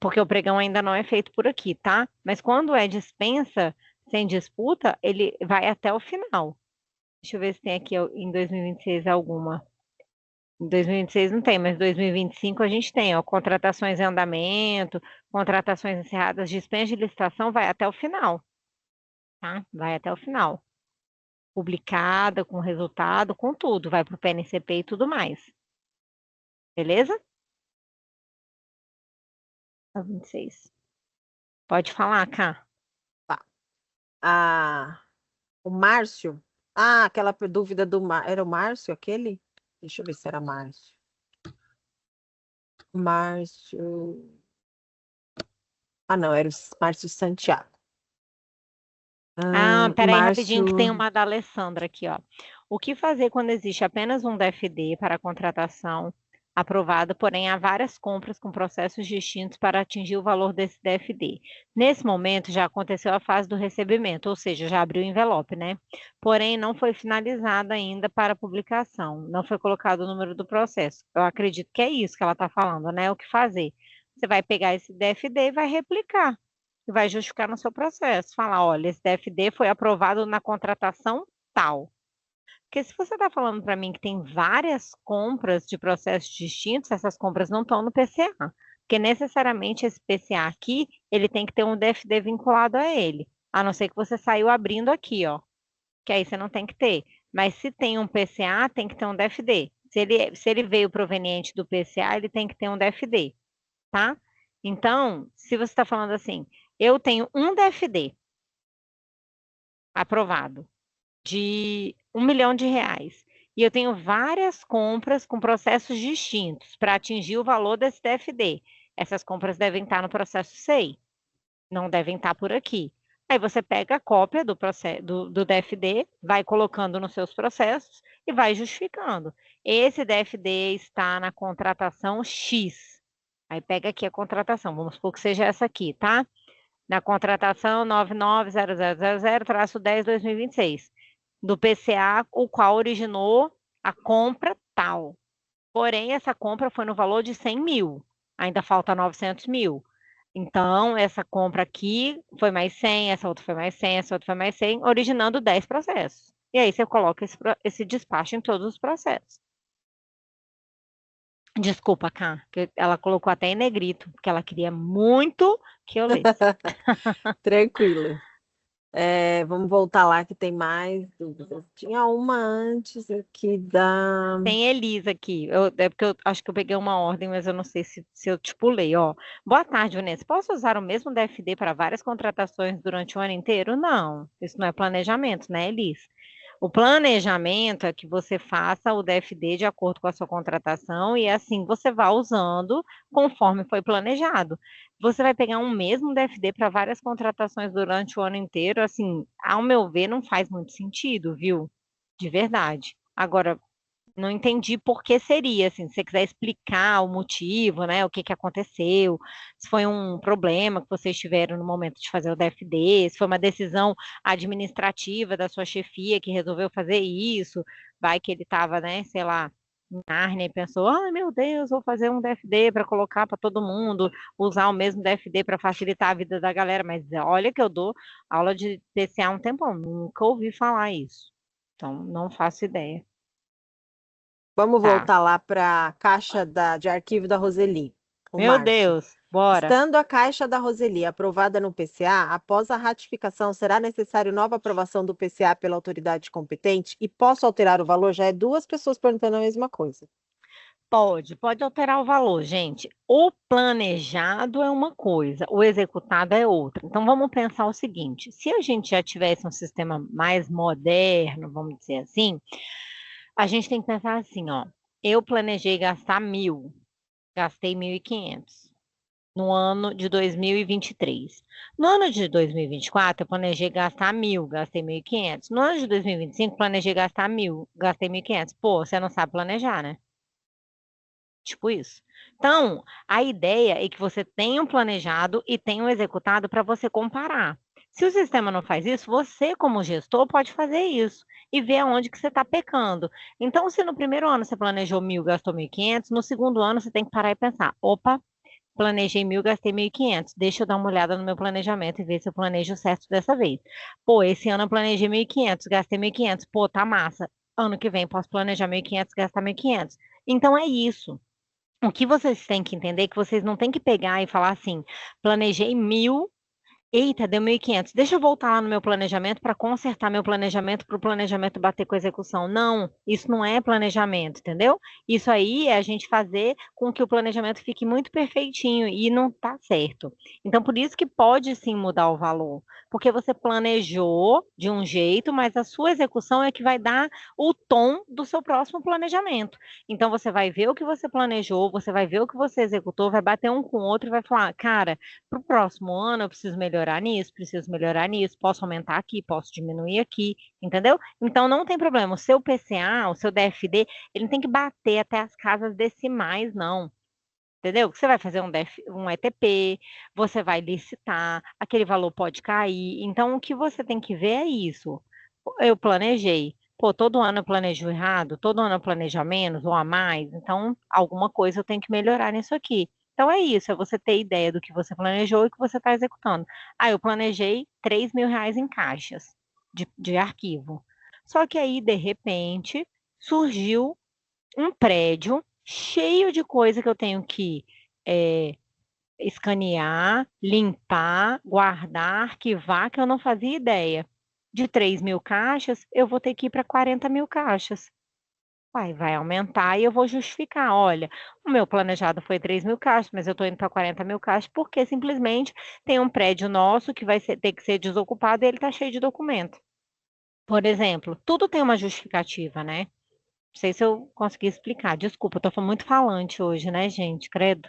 [SPEAKER 1] porque o pregão ainda não é feito por aqui, tá? Mas quando é dispensa sem disputa, ele vai até o final. Deixa eu ver se tem aqui em 2026 alguma. Em 2026 não tem, mas em 2025 a gente tem, ó, contratações em andamento, contratações encerradas, dispensa de licitação, vai até o final, tá? Vai até o final. Publicada, com resultado, com tudo, vai para o PNCP e tudo mais. Beleza? 26. Pode falar, Cá.
[SPEAKER 3] Tá. O Márcio. Aquela dúvida do era o Márcio aquele? Deixa eu ver se era Márcio. Márcio. Não, era o Márcio Santiago.
[SPEAKER 1] Peraí,
[SPEAKER 3] Márcio...
[SPEAKER 1] rapidinho, que tem uma da Alessandra aqui, ó. O que fazer quando existe apenas um DFD para a contratação? aprovado, porém há várias compras com processos distintos para atingir o valor desse DFD. Nesse momento já aconteceu a fase do recebimento, ou seja, já abriu o envelope, né? Porém não foi finalizada ainda para publicação, não foi colocado o número do processo. Eu acredito que é isso que ela está falando, né? O que fazer? Você vai pegar esse DFD e vai replicar, e vai justificar no seu processo, falar, olha, esse DFD foi aprovado na contratação tal. Porque se você está falando para mim que tem várias compras de processos distintos, essas compras não estão no PCA. Porque necessariamente esse PCA aqui, ele tem que ter um DFD vinculado a ele. A não ser que você saiu abrindo aqui, ó. Que aí você não tem que ter. Mas se tem um PCA, tem que ter um DFD. Se ele veio proveniente do PCA, ele tem que ter um DFD, tá? Então, se você está falando assim, eu tenho um DFD aprovado de R$ 1 milhão, e eu tenho várias compras com processos distintos para atingir o valor desse DFD. Essas compras devem estar no processo SEI, não devem estar por aqui. Aí você pega a cópia do DFD, vai colocando nos seus processos e vai justificando. Esse DFD está na contratação X. Aí pega aqui a contratação, vamos supor que seja essa aqui, tá? Na contratação 990000-10/2026, do PCA, o qual originou a compra tal. Porém, essa compra foi no valor de 100 mil, ainda falta 900 mil. Então, essa compra aqui foi mais 100, essa outra foi mais 100, essa outra foi mais 100, originando 10 processos. E aí você coloca esse despacho em todos os processos. Desculpa, Cá, que ela colocou até em negrito, porque ela queria muito que eu lesse.
[SPEAKER 3] Tranquilo. Vamos voltar lá que tem mais dúvidas. Tinha uma antes aqui da...
[SPEAKER 1] Tem Elisa aqui. É porque eu acho que eu peguei uma ordem, mas eu não sei se eu te pulei, ó. Boa tarde, Vanessa. Posso usar o mesmo DFD para várias contratações durante o ano inteiro? Não. Isso não é planejamento, né, Elis? O planejamento é que você faça o DFD de acordo com a sua contratação e assim você vai usando conforme foi planejado. Você vai pegar um mesmo DFD para várias contratações durante o ano inteiro, assim, ao meu ver, não faz muito sentido, viu? De verdade. Agora, não entendi por que seria, assim, se você quiser explicar o motivo, né, o que que aconteceu, se foi um problema que vocês tiveram no momento de fazer o DFD, se foi uma decisão administrativa da sua chefia que resolveu fazer isso, vai que ele estava, né, sei lá, em Nárnia e pensou, ai meu Deus, vou fazer um DFD para colocar para todo mundo, usar o mesmo DFD para facilitar a vida da galera, mas olha que eu dou aula de PCA há um tempão, nunca ouvi falar isso, então não faço ideia.
[SPEAKER 3] Vamos
[SPEAKER 1] Tá.
[SPEAKER 3] voltar lá para a caixa de arquivo da Roseli. O
[SPEAKER 1] Meu
[SPEAKER 3] Márcio.
[SPEAKER 1] Deus, bora.
[SPEAKER 3] Estando a caixa da Roseli aprovada no PCA, após a ratificação, será necessário nova aprovação do PCA pela autoridade competente? E posso alterar o valor? Já é duas pessoas perguntando a mesma coisa.
[SPEAKER 1] Pode alterar o valor, gente. O planejado é uma coisa, o executado é outra. Então vamos pensar o seguinte: se a gente já tivesse um sistema mais moderno, vamos dizer assim, a gente tem que pensar assim, ó. Eu planejei gastar 1.000, gastei 1.500 no ano de 2023. No ano de 2024, eu planejei gastar 1.000, gastei 1.500. No ano de 2025, planejei gastar 1.000, gastei 1.500. Pô, você não sabe planejar, né? Tipo isso. Então, a ideia é que você tenha um planejado e tenha um executado para você comparar. Se o sistema não faz isso, você, como gestor, pode fazer isso e ver aonde que você está pecando. Então, se no primeiro ano você planejou 1.000, gastou 1.500, no segundo ano você tem que parar e pensar: opa, planejei 1.000, gastei 1.500. Deixa eu dar uma olhada no meu planejamento e ver se eu planejo certo dessa vez. Pô, esse ano eu planejei 1.500, gastei 1.500. Pô, tá massa. Ano que vem posso planejar 1.500, gastar 1.500. Então é isso. O que vocês têm que entender é que vocês não têm que pegar e falar assim, planejei 1.000, eita, deu 1.500. Deixa eu voltar lá no meu planejamento para consertar meu planejamento para o planejamento bater com a execução. Não, isso não é planejamento, entendeu? Isso aí é a gente fazer com que o planejamento fique muito perfeitinho e não tá certo. Então, por isso que pode sim mudar o valor. Porque você planejou de um jeito, mas a sua execução é que vai dar o tom do seu próximo planejamento. Então, você vai ver o que você planejou, você vai ver o que você executou, vai bater um com o outro e vai falar, cara, para o próximo ano eu preciso melhorar nisso, posso aumentar aqui, posso diminuir aqui, entendeu? Então, não tem problema. O seu PCA, o seu DFD, ele não tem que bater até as casas decimais, não. Entendeu? Você vai fazer um ETP, você vai licitar, aquele valor pode cair. Então, o que você tem que ver é isso. Eu planejei. Pô, todo ano eu planejo errado, todo ano eu planejo a menos ou a mais, então alguma coisa eu tenho que melhorar nisso aqui. Então é isso, é você ter ideia do que você planejou e que você está executando. Ah, eu planejei R$ 3.000 em caixas de arquivo. Só que aí, de repente, surgiu um prédio cheio de coisa que eu tenho que é, escanear, limpar, guardar, arquivar, que eu não fazia ideia. De 3.000 caixas, eu vou ter que ir para 40.000 caixas. Vai aumentar e eu vou justificar. Olha, o meu planejado foi 3.000 caixas, mas eu estou indo para 40.000 caixas porque simplesmente tem um prédio nosso que ter que ser desocupado e ele está cheio de documento. Por exemplo, tudo tem uma justificativa, né? Não sei se eu consegui explicar. Desculpa, eu tô muito falante hoje, né, gente? Credo.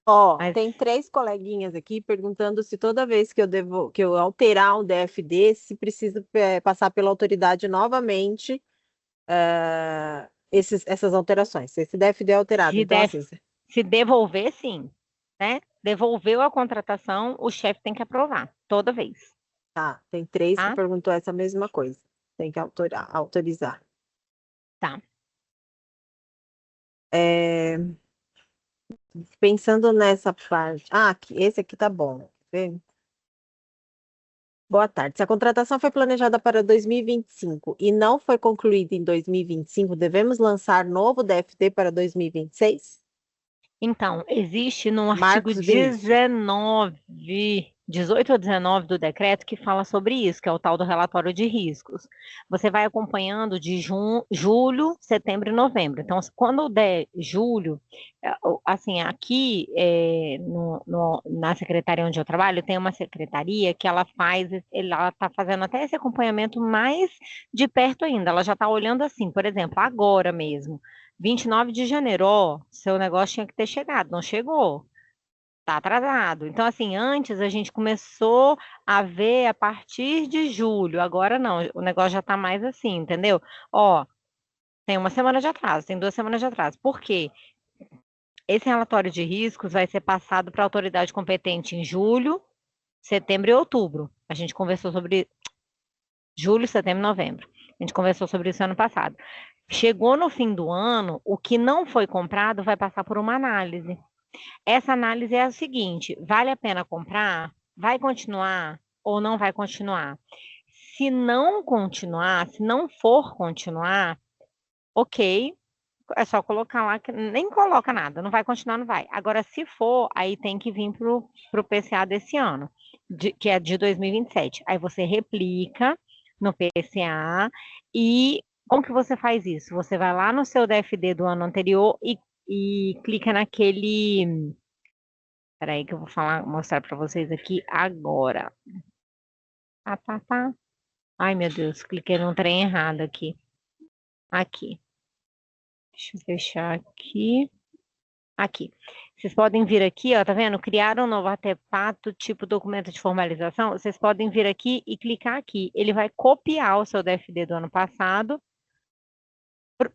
[SPEAKER 3] Ó,
[SPEAKER 1] Mas
[SPEAKER 3] tem 3 coleguinhas aqui perguntando se toda vez que eu alterar um DFD, se precisa passar pela autoridade novamente essas alterações. Se esse DFD é alterado.
[SPEAKER 1] se,
[SPEAKER 3] Então,
[SPEAKER 1] deve,
[SPEAKER 3] assim,
[SPEAKER 1] se devolver, sim, né? Devolveu a contratação, o chefe tem que aprovar, toda vez,
[SPEAKER 3] tá, tem 3 que
[SPEAKER 1] tá?
[SPEAKER 3] perguntou essa mesma coisa. Tem que autorizar.
[SPEAKER 1] Tá.
[SPEAKER 3] É, pensando nessa parte. Ah, esse aqui tá bom. Quer ver? Boa tarde. Se a contratação foi planejada para 2025 e não foi concluída em 2025, devemos lançar novo DFD para 2026?
[SPEAKER 1] Então, existe no artigo
[SPEAKER 3] Marcos Benício.
[SPEAKER 1] 18 ou 19 do decreto que fala sobre isso, que é o tal do relatório de riscos. Você vai acompanhando de julho, setembro e novembro. Então, quando der julho, assim, aqui na secretaria onde eu trabalho, tem uma secretaria que ela está fazendo até esse acompanhamento mais de perto ainda. Ela já está olhando assim, por exemplo, agora mesmo. 29 de janeiro, ó, seu negócio tinha que ter chegado, não chegou, tá atrasado. Então, assim, antes a gente começou a ver a partir de julho, agora não, o negócio já tá mais assim, entendeu? Ó, tem uma semana de atraso, tem 2 semanas de atraso. Por quê? Esse relatório de riscos vai ser passado para a autoridade competente em julho, setembro e outubro. A gente conversou sobre julho, setembro e novembro. A gente conversou sobre isso ano passado. Chegou no fim do ano, o que não foi comprado vai passar por uma análise. Essa análise é a seguinte: vale a pena comprar? Vai continuar ou não vai continuar? Se não continuar, se não for continuar, ok, é só colocar lá, que nem coloca nada, não vai continuar, não vai. Agora, se for, aí tem que vir para o PCA desse ano, que é de 2027. Aí você replica no PCA e como que você faz isso? Você vai lá no seu DFD do ano anterior e clica naquele. Peraí que eu vou mostrar para vocês aqui agora. Tá. Ai, meu Deus, cliquei num trem errado aqui. Aqui. Deixa eu fechar aqui. Aqui. Vocês podem vir aqui, ó, tá vendo? Criar um novo artefato, tipo documento de formalização. Vocês podem vir aqui e clicar aqui. Ele vai copiar o seu DFD do ano passado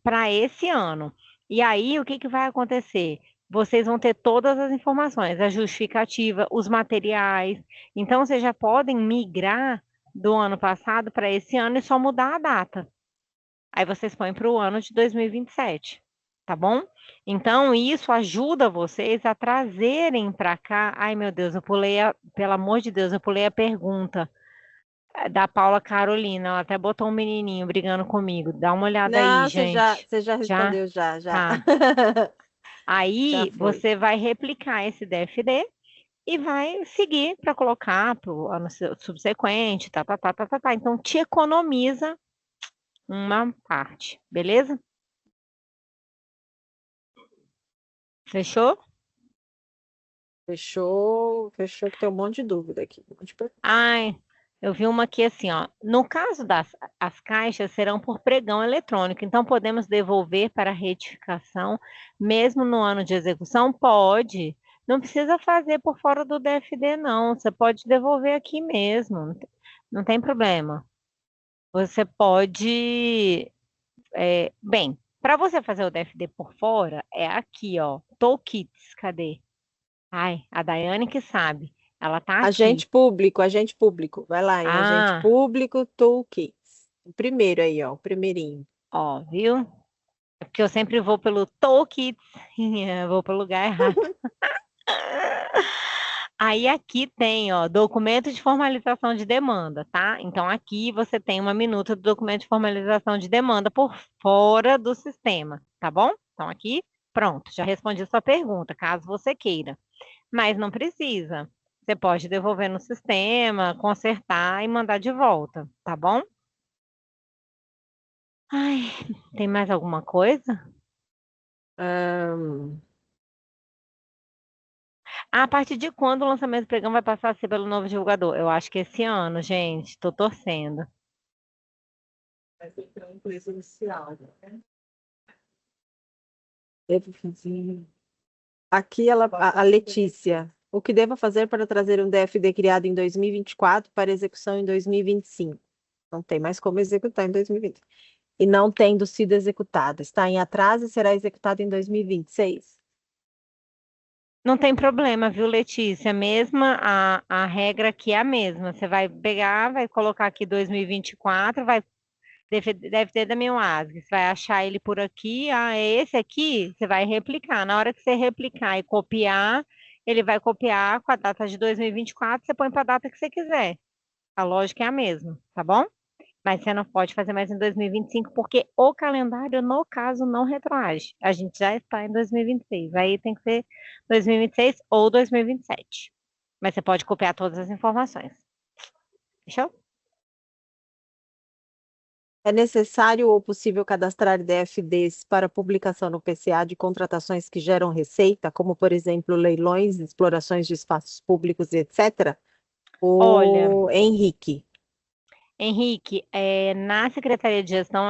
[SPEAKER 1] para esse ano. E aí, o que que vai acontecer? Vocês vão ter todas as informações, a justificativa, os materiais. Então, vocês já podem migrar do ano passado para esse ano e só mudar a data. Aí vocês põem para o ano de 2027, tá bom? Então, isso ajuda vocês a trazerem para cá. Ai, meu Deus, pelo amor de Deus, eu pulei a pergunta da Paula Carolina. Ela até botou um menininho brigando comigo. Dá uma olhada aí,
[SPEAKER 3] Não,
[SPEAKER 1] gente.
[SPEAKER 3] você já
[SPEAKER 1] Já?
[SPEAKER 3] respondeu, já.
[SPEAKER 1] Tá.
[SPEAKER 3] Já
[SPEAKER 1] Aí
[SPEAKER 3] foi.
[SPEAKER 1] você vai replicar esse DFD e vai seguir para colocar para o ano subsequente, tá. Então, te economiza uma parte, beleza? Fechou?
[SPEAKER 3] Fechou que tem um monte de dúvida aqui.
[SPEAKER 1] Ai, Eu vi uma aqui assim, ó. No caso as caixas serão por pregão eletrônico, então podemos devolver para retificação mesmo no ano de execução? Pode. Não precisa fazer por fora do DFD, não. Você pode devolver aqui mesmo. Não tem problema. Você pode. Bem, para você fazer o DFD por fora, é aqui, ó. Toolkits, cadê? Ai, a Daiane que sabe. Ela tá aqui.
[SPEAKER 3] Agente público. Vai lá em agente
[SPEAKER 1] Ah,
[SPEAKER 3] público, toolkits. O primeiro aí, ó, o primeirinho.
[SPEAKER 1] ó, viu? É porque eu sempre vou pelo Toolkits, eu vou pelo lugar errado. Aí aqui tem, ó, documento de formalização de demanda, tá? Então aqui você tem uma minuta do documento de formalização de demanda por fora do sistema, tá bom? Então aqui, pronto, já respondi a sua pergunta, caso você queira. Mas não precisa. Você pode devolver no sistema, consertar e mandar de volta, tá bom? Ai, tem mais alguma coisa?
[SPEAKER 3] Ahn,
[SPEAKER 1] A partir de quando o lançamento do pregão vai passar a ser pelo novo divulgador? Eu acho que esse ano, gente. Tô torcendo.
[SPEAKER 3] Vai ser pela empresa inicial, né? Devo fazer. Aqui a Letícia. O que devo fazer para trazer um DFD criado em 2024 para execução em 2025? Não tem mais como executar em 2020. E não tendo sido executado. Está em atraso e será executado em 2026.
[SPEAKER 1] Não tem problema, viu, Letícia? Mesma a regra aqui é a mesma. Você vai pegar, vai colocar aqui 2024, deve ter da Mioasg. Você vai achar ele por aqui. Ah, é esse aqui? Você vai replicar. Na hora que você replicar e copiar, ele vai copiar com a data de 2024, você põe para a data que você quiser. A lógica é a mesma, tá bom? Mas você não pode fazer mais em 2025, porque o calendário, no caso, não retroage. A gente já está em 2026. Aí tem que ser 2026 ou 2027. Mas você pode copiar todas as informações. Fechou?
[SPEAKER 3] É necessário ou possível cadastrar DFDs para publicação no PCA de contratações que geram receita, como, por exemplo, leilões, explorações de espaços públicos, etc.?
[SPEAKER 1] Olha,
[SPEAKER 3] O Henrique.
[SPEAKER 1] Henrique, na Secretaria de Gestão,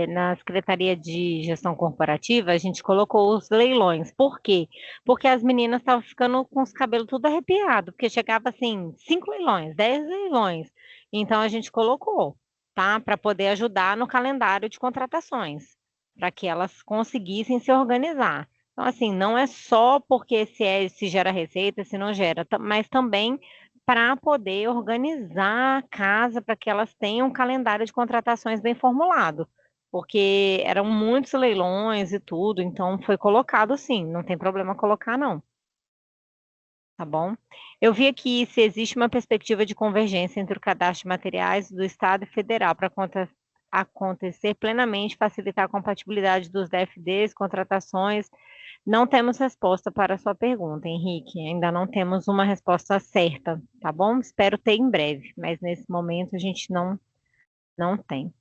[SPEAKER 1] na Secretaria de Gestão Corporativa, a gente colocou os leilões. Por quê? Porque as meninas estavam ficando com os cabelos tudo arrepiado, porque chegava assim, 5 leilões, 10 leilões. Então a gente colocou, tá? Para poder ajudar no calendário de contratações, para que elas conseguissem se organizar. Então, assim, não é só porque se gera receita, se não gera, mas também para poder organizar a casa para que elas tenham um calendário de contratações bem formulado, porque eram muitos leilões e tudo, então foi colocado sim, não tem problema colocar não, tá bom? Eu vi aqui se existe uma perspectiva de convergência entre o cadastro de materiais do Estado e federal para acontecer plenamente, facilitar a compatibilidade dos DFDs, contratações. Não temos resposta para a sua pergunta, Henrique. Ainda não temos uma resposta certa, tá bom? Espero ter em breve, mas nesse momento a gente não tem.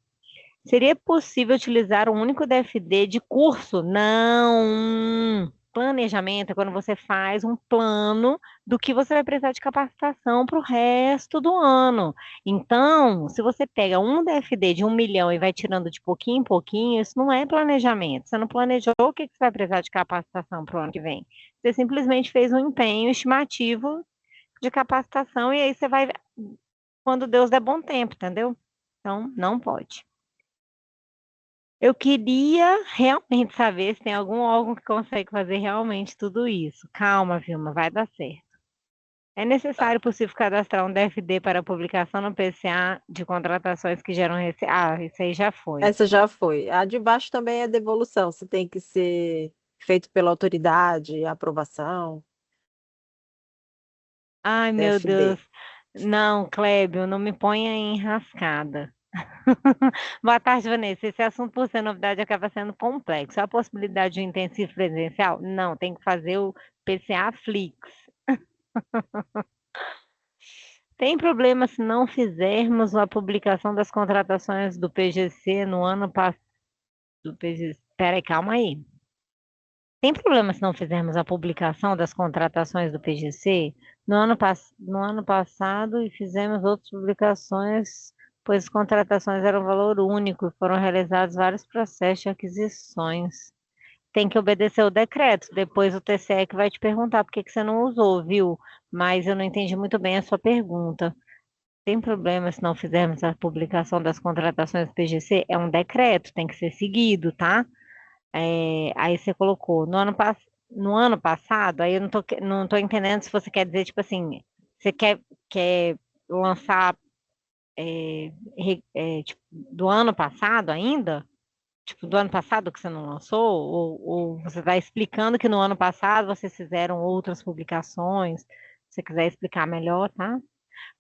[SPEAKER 1] Seria possível utilizar um único DFD de curso? Não. Planejamento é quando você faz um plano do que você vai precisar de capacitação para o resto do ano. Então, se você pega um DFD de 1 milhão e vai tirando de pouquinho em pouquinho, isso não é planejamento. Você não planejou o que você vai precisar de capacitação para o ano que vem. Você simplesmente fez um empenho estimativo de capacitação e aí você vai quando Deus der bom tempo, entendeu? Então, não pode. Eu queria realmente saber se tem algum órgão que consegue fazer realmente tudo isso. Calma, Vilma, vai dar certo. É necessário possível cadastrar um DFD para publicação no PCA de contratações que geram receita. Ah, isso aí já foi.
[SPEAKER 3] Essa já foi. A de baixo também é devolução. Se tem que ser feito pela autoridade, aprovação,
[SPEAKER 1] Ai, meu Deus.
[SPEAKER 3] DFD.
[SPEAKER 1] Não, Clébio, não me ponha em enrascada. Boa tarde, Vanessa. Esse assunto, por ser novidade, acaba sendo complexo. Há a possibilidade de um intensivo presencial? Não, tem que fazer o PCA Flix. Tem problema se não fizermos a publicação das contratações do PGC no ano passado? Do PGC? Peraí, calma aí. Tem problema se não fizermos a publicação das contratações do PGC? No ano passado e fizemos outras publicações, pois as contratações eram valor único e foram realizados vários processos de aquisições. Tem que obedecer o decreto. Depois o TCE que vai te perguntar por que que você não usou, viu? Mas eu não entendi muito bem a sua pergunta. Tem problema se não fizermos a publicação das contratações do PGC? É um decreto, tem que ser seguido, tá? Aí você colocou no ano passado, aí eu não tô entendendo se você quer dizer, tipo assim, você quer lançar tipo, do ano passado ainda? Tipo, do ano passado que você não lançou? Ou você está explicando que no ano passado vocês fizeram outras publicações? Se você quiser explicar melhor, tá?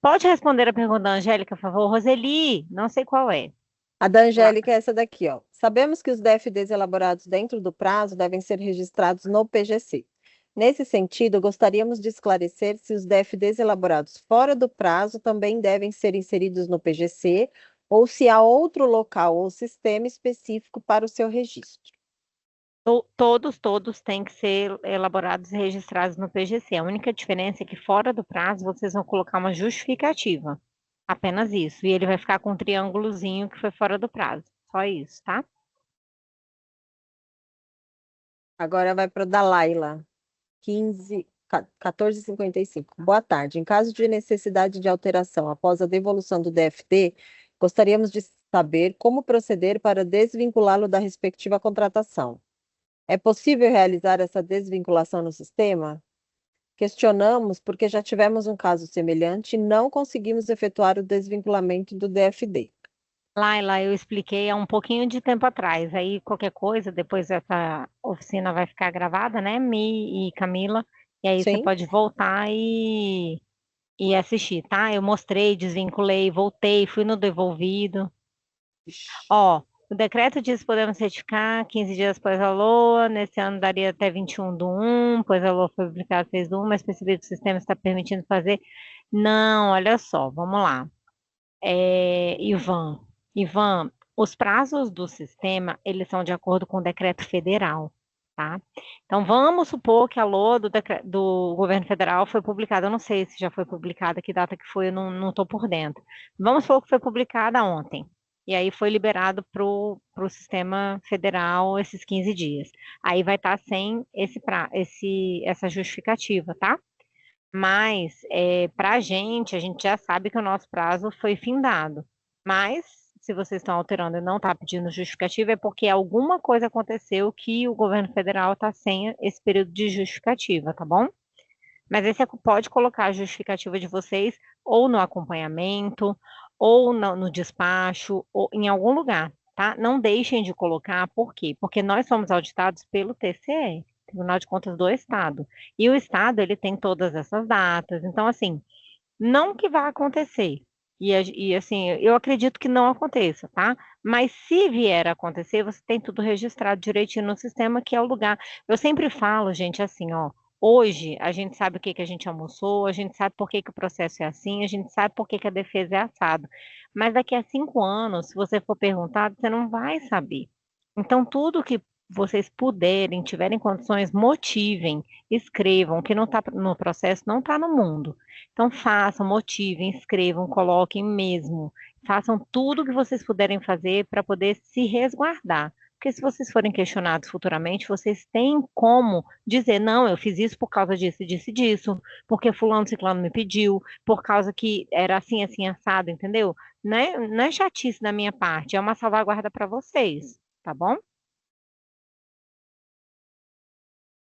[SPEAKER 1] Pode responder a pergunta da Angélica, por favor. Roseli, não sei qual é.
[SPEAKER 3] A da
[SPEAKER 2] Ah,
[SPEAKER 3] Angélica é essa daqui, ó. Sabemos que os DFDs elaborados dentro do prazo devem ser registrados no PGC. Nesse sentido, gostaríamos de esclarecer se os DFDs elaborados fora do prazo também devem ser inseridos no PGC ou se há outro local ou sistema específico para o seu registro.
[SPEAKER 1] Todos têm que ser elaborados e registrados no PGC. A única diferença é que fora do prazo vocês vão colocar uma justificativa. Apenas isso. E ele vai ficar com um triângulozinho que foi fora do prazo. Só isso, tá?
[SPEAKER 3] Agora vai para o da Laila, 1455. Boa tarde. Em caso de necessidade de alteração após a devolução do DFD, gostaríamos de saber como proceder para desvinculá-lo da respectiva contratação. É possível realizar essa desvinculação no sistema? Questionamos porque já tivemos um caso semelhante e não conseguimos efetuar o desvinculamento do DFD.
[SPEAKER 1] Laila, eu expliquei há um pouquinho de tempo atrás. Aí, qualquer coisa, depois essa oficina vai ficar gravada, né? Mi e Camila. E aí você
[SPEAKER 3] Sim?
[SPEAKER 1] pode voltar e assistir, tá? Eu mostrei, desvinculei, voltei, fui no devolvido. Ó, o decreto diz que podemos retificar 15 dias após a LOA. Nesse ano daria até 21/1, pois a LOA foi publicada 6/1, mas percebi que o sistema está permitindo fazer. Não, olha só, vamos lá. Ivan, os prazos do sistema, eles são de acordo com o decreto federal, tá? Então, vamos supor que a LOA do governo federal foi publicada, eu não sei se já foi publicada, que data que foi, eu não estou por dentro. Vamos supor que foi publicada ontem, e aí foi liberado para o sistema federal esses 15 dias. Aí vai estar sem essa justificativa, tá? Mas, para a gente já sabe que o nosso prazo foi findado. Mas, se vocês estão alterando e não está pedindo justificativa, é porque alguma coisa aconteceu que o governo federal está sem esse período de justificativa, tá bom? Mas aí você pode colocar a justificativa de vocês ou no acompanhamento, ou no despacho, ou em algum lugar, tá? Não deixem de colocar, por quê? Porque nós somos auditados pelo TCE, Tribunal de Contas do Estado. E o Estado, ele tem todas essas datas. Então, assim, não que vá acontecer. Assim, eu acredito que não aconteça, tá? Mas se vier a acontecer, você tem tudo registrado direitinho no sistema, que é o lugar. Eu sempre falo, gente, assim, ó. Hoje a gente sabe o que que a gente almoçou, a gente sabe por que que o processo é assim, a gente sabe por que que a defesa é assado. Mas daqui a 5 anos, se você for perguntado, você não vai saber. Então, tudo que vocês puderem, tiverem condições, motivem, escrevam, que não está no processo, não está no mundo. Então façam, motivem, escrevam, coloquem mesmo. Façam tudo o que vocês puderem fazer para poder se resguardar. Porque se vocês forem questionados futuramente, vocês têm como dizer, não, eu fiz isso por causa disso, disso e disso, porque fulano, ciclano me pediu, por causa que era assim, assim, assado, entendeu? Não é chatice da minha parte, é uma salvaguarda para vocês, tá bom?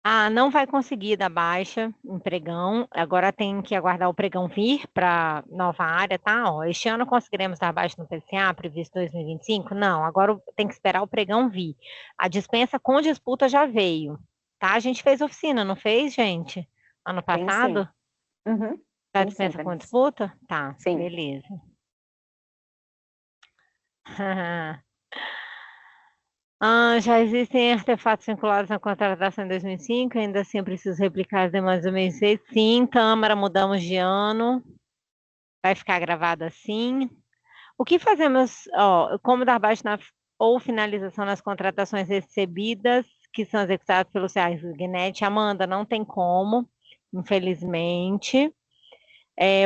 [SPEAKER 1] Ah, não vai conseguir dar baixa em pregão. Agora tem que aguardar o pregão vir para nova área, tá? Ó, este ano conseguiremos dar baixa no PCA previsto 2025? Não, agora tem que esperar o pregão vir. A dispensa com disputa já veio, tá? A gente fez oficina, não fez, gente? Ano
[SPEAKER 2] tem sim.
[SPEAKER 1] passado?
[SPEAKER 2] Uhum.
[SPEAKER 1] Da
[SPEAKER 2] Tem sim,
[SPEAKER 1] dispensa com
[SPEAKER 2] Vanessa.
[SPEAKER 1] disputa? Tá,
[SPEAKER 2] Sim.
[SPEAKER 1] beleza. Ah, já existem artefatos vinculados à contratação em 2005, ainda assim eu preciso replicar as demais do 2006. Sim, Tâmara, mudamos de ano, vai ficar gravado assim. O que fazemos, ó, como dar baixa ou finalização nas contratações recebidas que são executados pelo Sergnet, Amanda, não tem como, infelizmente.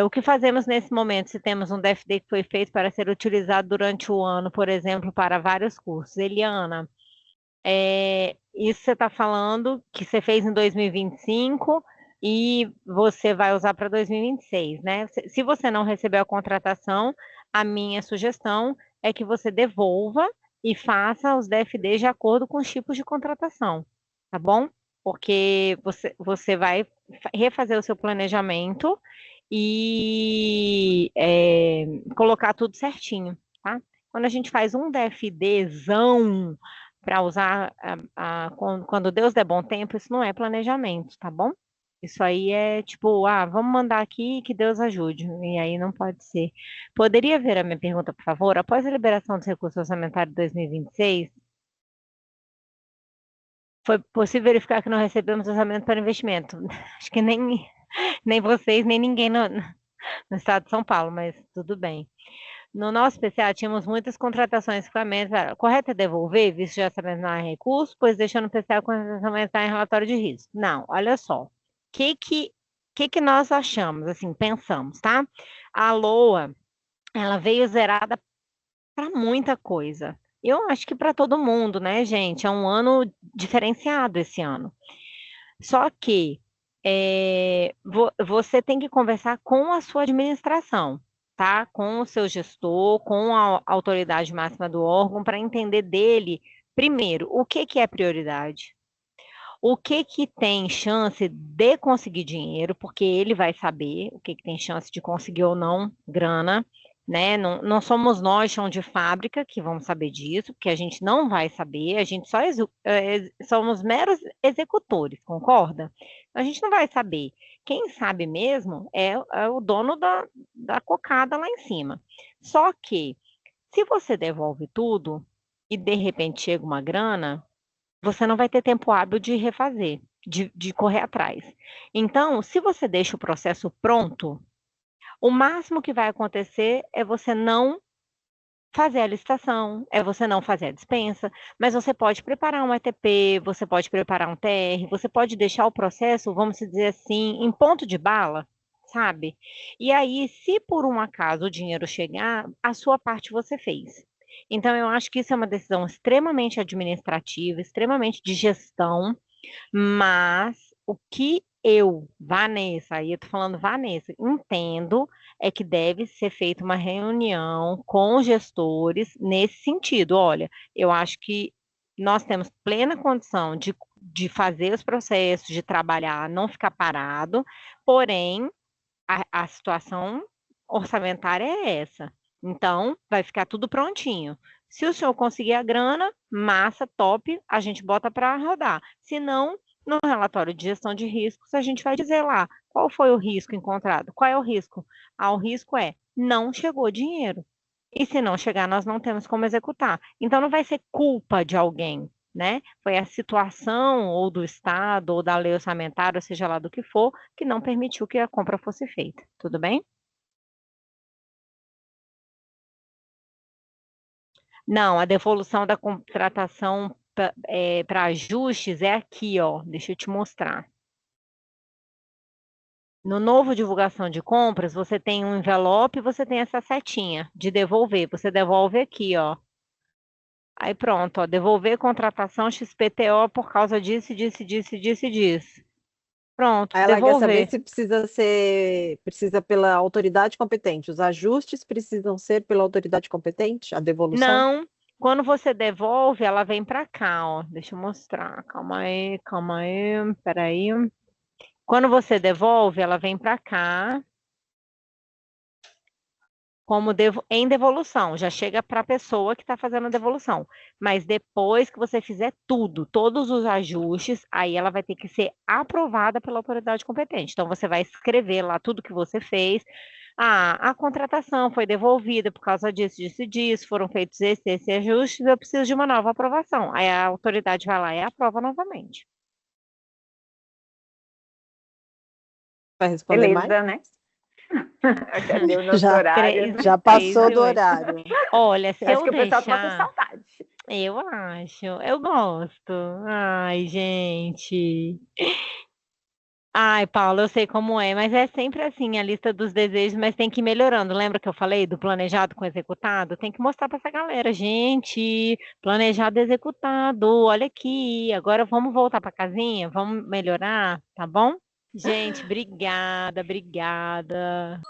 [SPEAKER 1] O que fazemos nesse momento, se temos um DFD que foi feito para ser utilizado durante o ano, por exemplo, para vários cursos? Eliana, isso você está falando que você fez em 2025 e você vai usar para 2026, né? Se você não recebeu a contratação, a minha sugestão é que você devolva e faça os DFDs de acordo com os tipos de contratação, tá bom? Porque você vai refazer o seu planejamento e colocar tudo certinho, tá? Quando a gente faz um DFDzão para usar quando Deus der bom tempo, isso não é planejamento, tá bom? Isso aí é tipo, vamos mandar aqui que Deus ajude. E aí não pode ser. Poderia ver a minha pergunta, por favor? Após a liberação dos recursos orçamentários de 2026, foi possível verificar que não recebemos orçamento para investimento. Acho que nem vocês, nem ninguém no estado de São Paulo, mas tudo bem. No nosso PCA, tínhamos muitas contratações de equipamentos. Correto é devolver, visto já sabendo não há recurso, pois deixando o PCA a contratação está em relatório de risco. Não, olha só. O que nós achamos, assim, pensamos, tá? A LOA, ela veio zerada para muita coisa. Eu acho que para todo mundo, né, gente? É um ano diferenciado esse ano. Só que você tem que conversar com a sua administração, tá? Com o seu gestor, com a autoridade máxima do órgão, para entender dele, primeiro, o que é prioridade, o que tem chance de conseguir dinheiro, porque ele vai saber o que tem chance de conseguir ou não grana, né? Não somos nós, chão de fábrica, que vamos saber disso, porque a gente não vai saber, a gente só somos meros executores, concorda? A gente não vai saber. Quem sabe mesmo é o dono da cocada lá em cima. Só que, se você devolve tudo e de repente chega uma grana, você não vai ter tempo hábil de refazer, de correr atrás. Então, se você deixa o processo pronto, o máximo que vai acontecer é você não fazer a licitação, é você não fazer a dispensa, mas você pode preparar um ETP, você pode preparar um TR, você pode deixar o processo, vamos dizer assim, em ponto de bala, sabe? E aí, se por um acaso o dinheiro chegar, a sua parte você fez. Então, eu acho que isso é uma decisão extremamente administrativa, extremamente de gestão, mas o que eu, Vanessa, aí eu tô falando Vanessa, entendo é que deve ser feita uma reunião com os gestores nesse sentido. Olha, eu acho que nós temos plena condição de fazer os processos, de trabalhar, não ficar parado, porém, a situação orçamentária é essa. Então, vai ficar tudo prontinho. Se o senhor conseguir a grana, massa, top, a gente bota para rodar. Se não, no relatório de gestão de riscos, a gente vai dizer lá qual foi o risco encontrado. Qual é o risco? O risco é não chegou dinheiro. E se não chegar, nós não temos como executar. Então, não vai ser culpa de alguém, né? Foi a situação ou do Estado ou da lei orçamentária, ou seja lá do que for, que não permitiu que a compra fosse feita. Tudo bem? Não, a devolução da contratação para ajustes é aqui, ó. Deixa eu te mostrar. No novo divulgação de compras, você tem um envelope e você tem essa setinha de devolver. Você devolve aqui, ó. Aí pronto, ó, devolver contratação XPTO por causa disso, disso, disso, disso e disso. Pronto,
[SPEAKER 3] Aí ela quer saber
[SPEAKER 1] devolver.
[SPEAKER 3] se precisa pela autoridade competente. Os ajustes precisam ser pela autoridade competente, a devolução?
[SPEAKER 1] Não, quando você devolve, ela vem para cá, ó. Deixa eu mostrar. Calma aí, peraí. Quando você devolve, ela vem para cá como em devolução, já chega para a pessoa que está fazendo a devolução. Mas depois que você fizer tudo, todos os ajustes, aí ela vai ter que ser aprovada pela autoridade competente. Então, você vai escrever lá tudo que você fez. A contratação foi devolvida por causa disso, disso e disso, foram feitos esses ajustes, eu preciso de uma nova aprovação. Aí a autoridade vai lá e aprova novamente.
[SPEAKER 3] Vai responder mais?
[SPEAKER 2] Beleza, né? Já deu nosso
[SPEAKER 3] Já,
[SPEAKER 2] horário, né?
[SPEAKER 3] já passou do
[SPEAKER 1] Ué.
[SPEAKER 3] horário.
[SPEAKER 1] Olha, se
[SPEAKER 2] Acho
[SPEAKER 1] eu
[SPEAKER 2] que o pessoal tá com
[SPEAKER 1] deixar...
[SPEAKER 2] saudade.
[SPEAKER 1] Eu acho, eu gosto. Ai, gente. Ai, Paulo, eu sei como é, mas é sempre assim a lista dos desejos, mas tem que ir melhorando. Lembra que eu falei do planejado com executado? Tem que mostrar para essa galera, gente, planejado e executado. Olha aqui, agora vamos voltar para casinha, vamos melhorar, tá bom? Gente, obrigada, obrigada.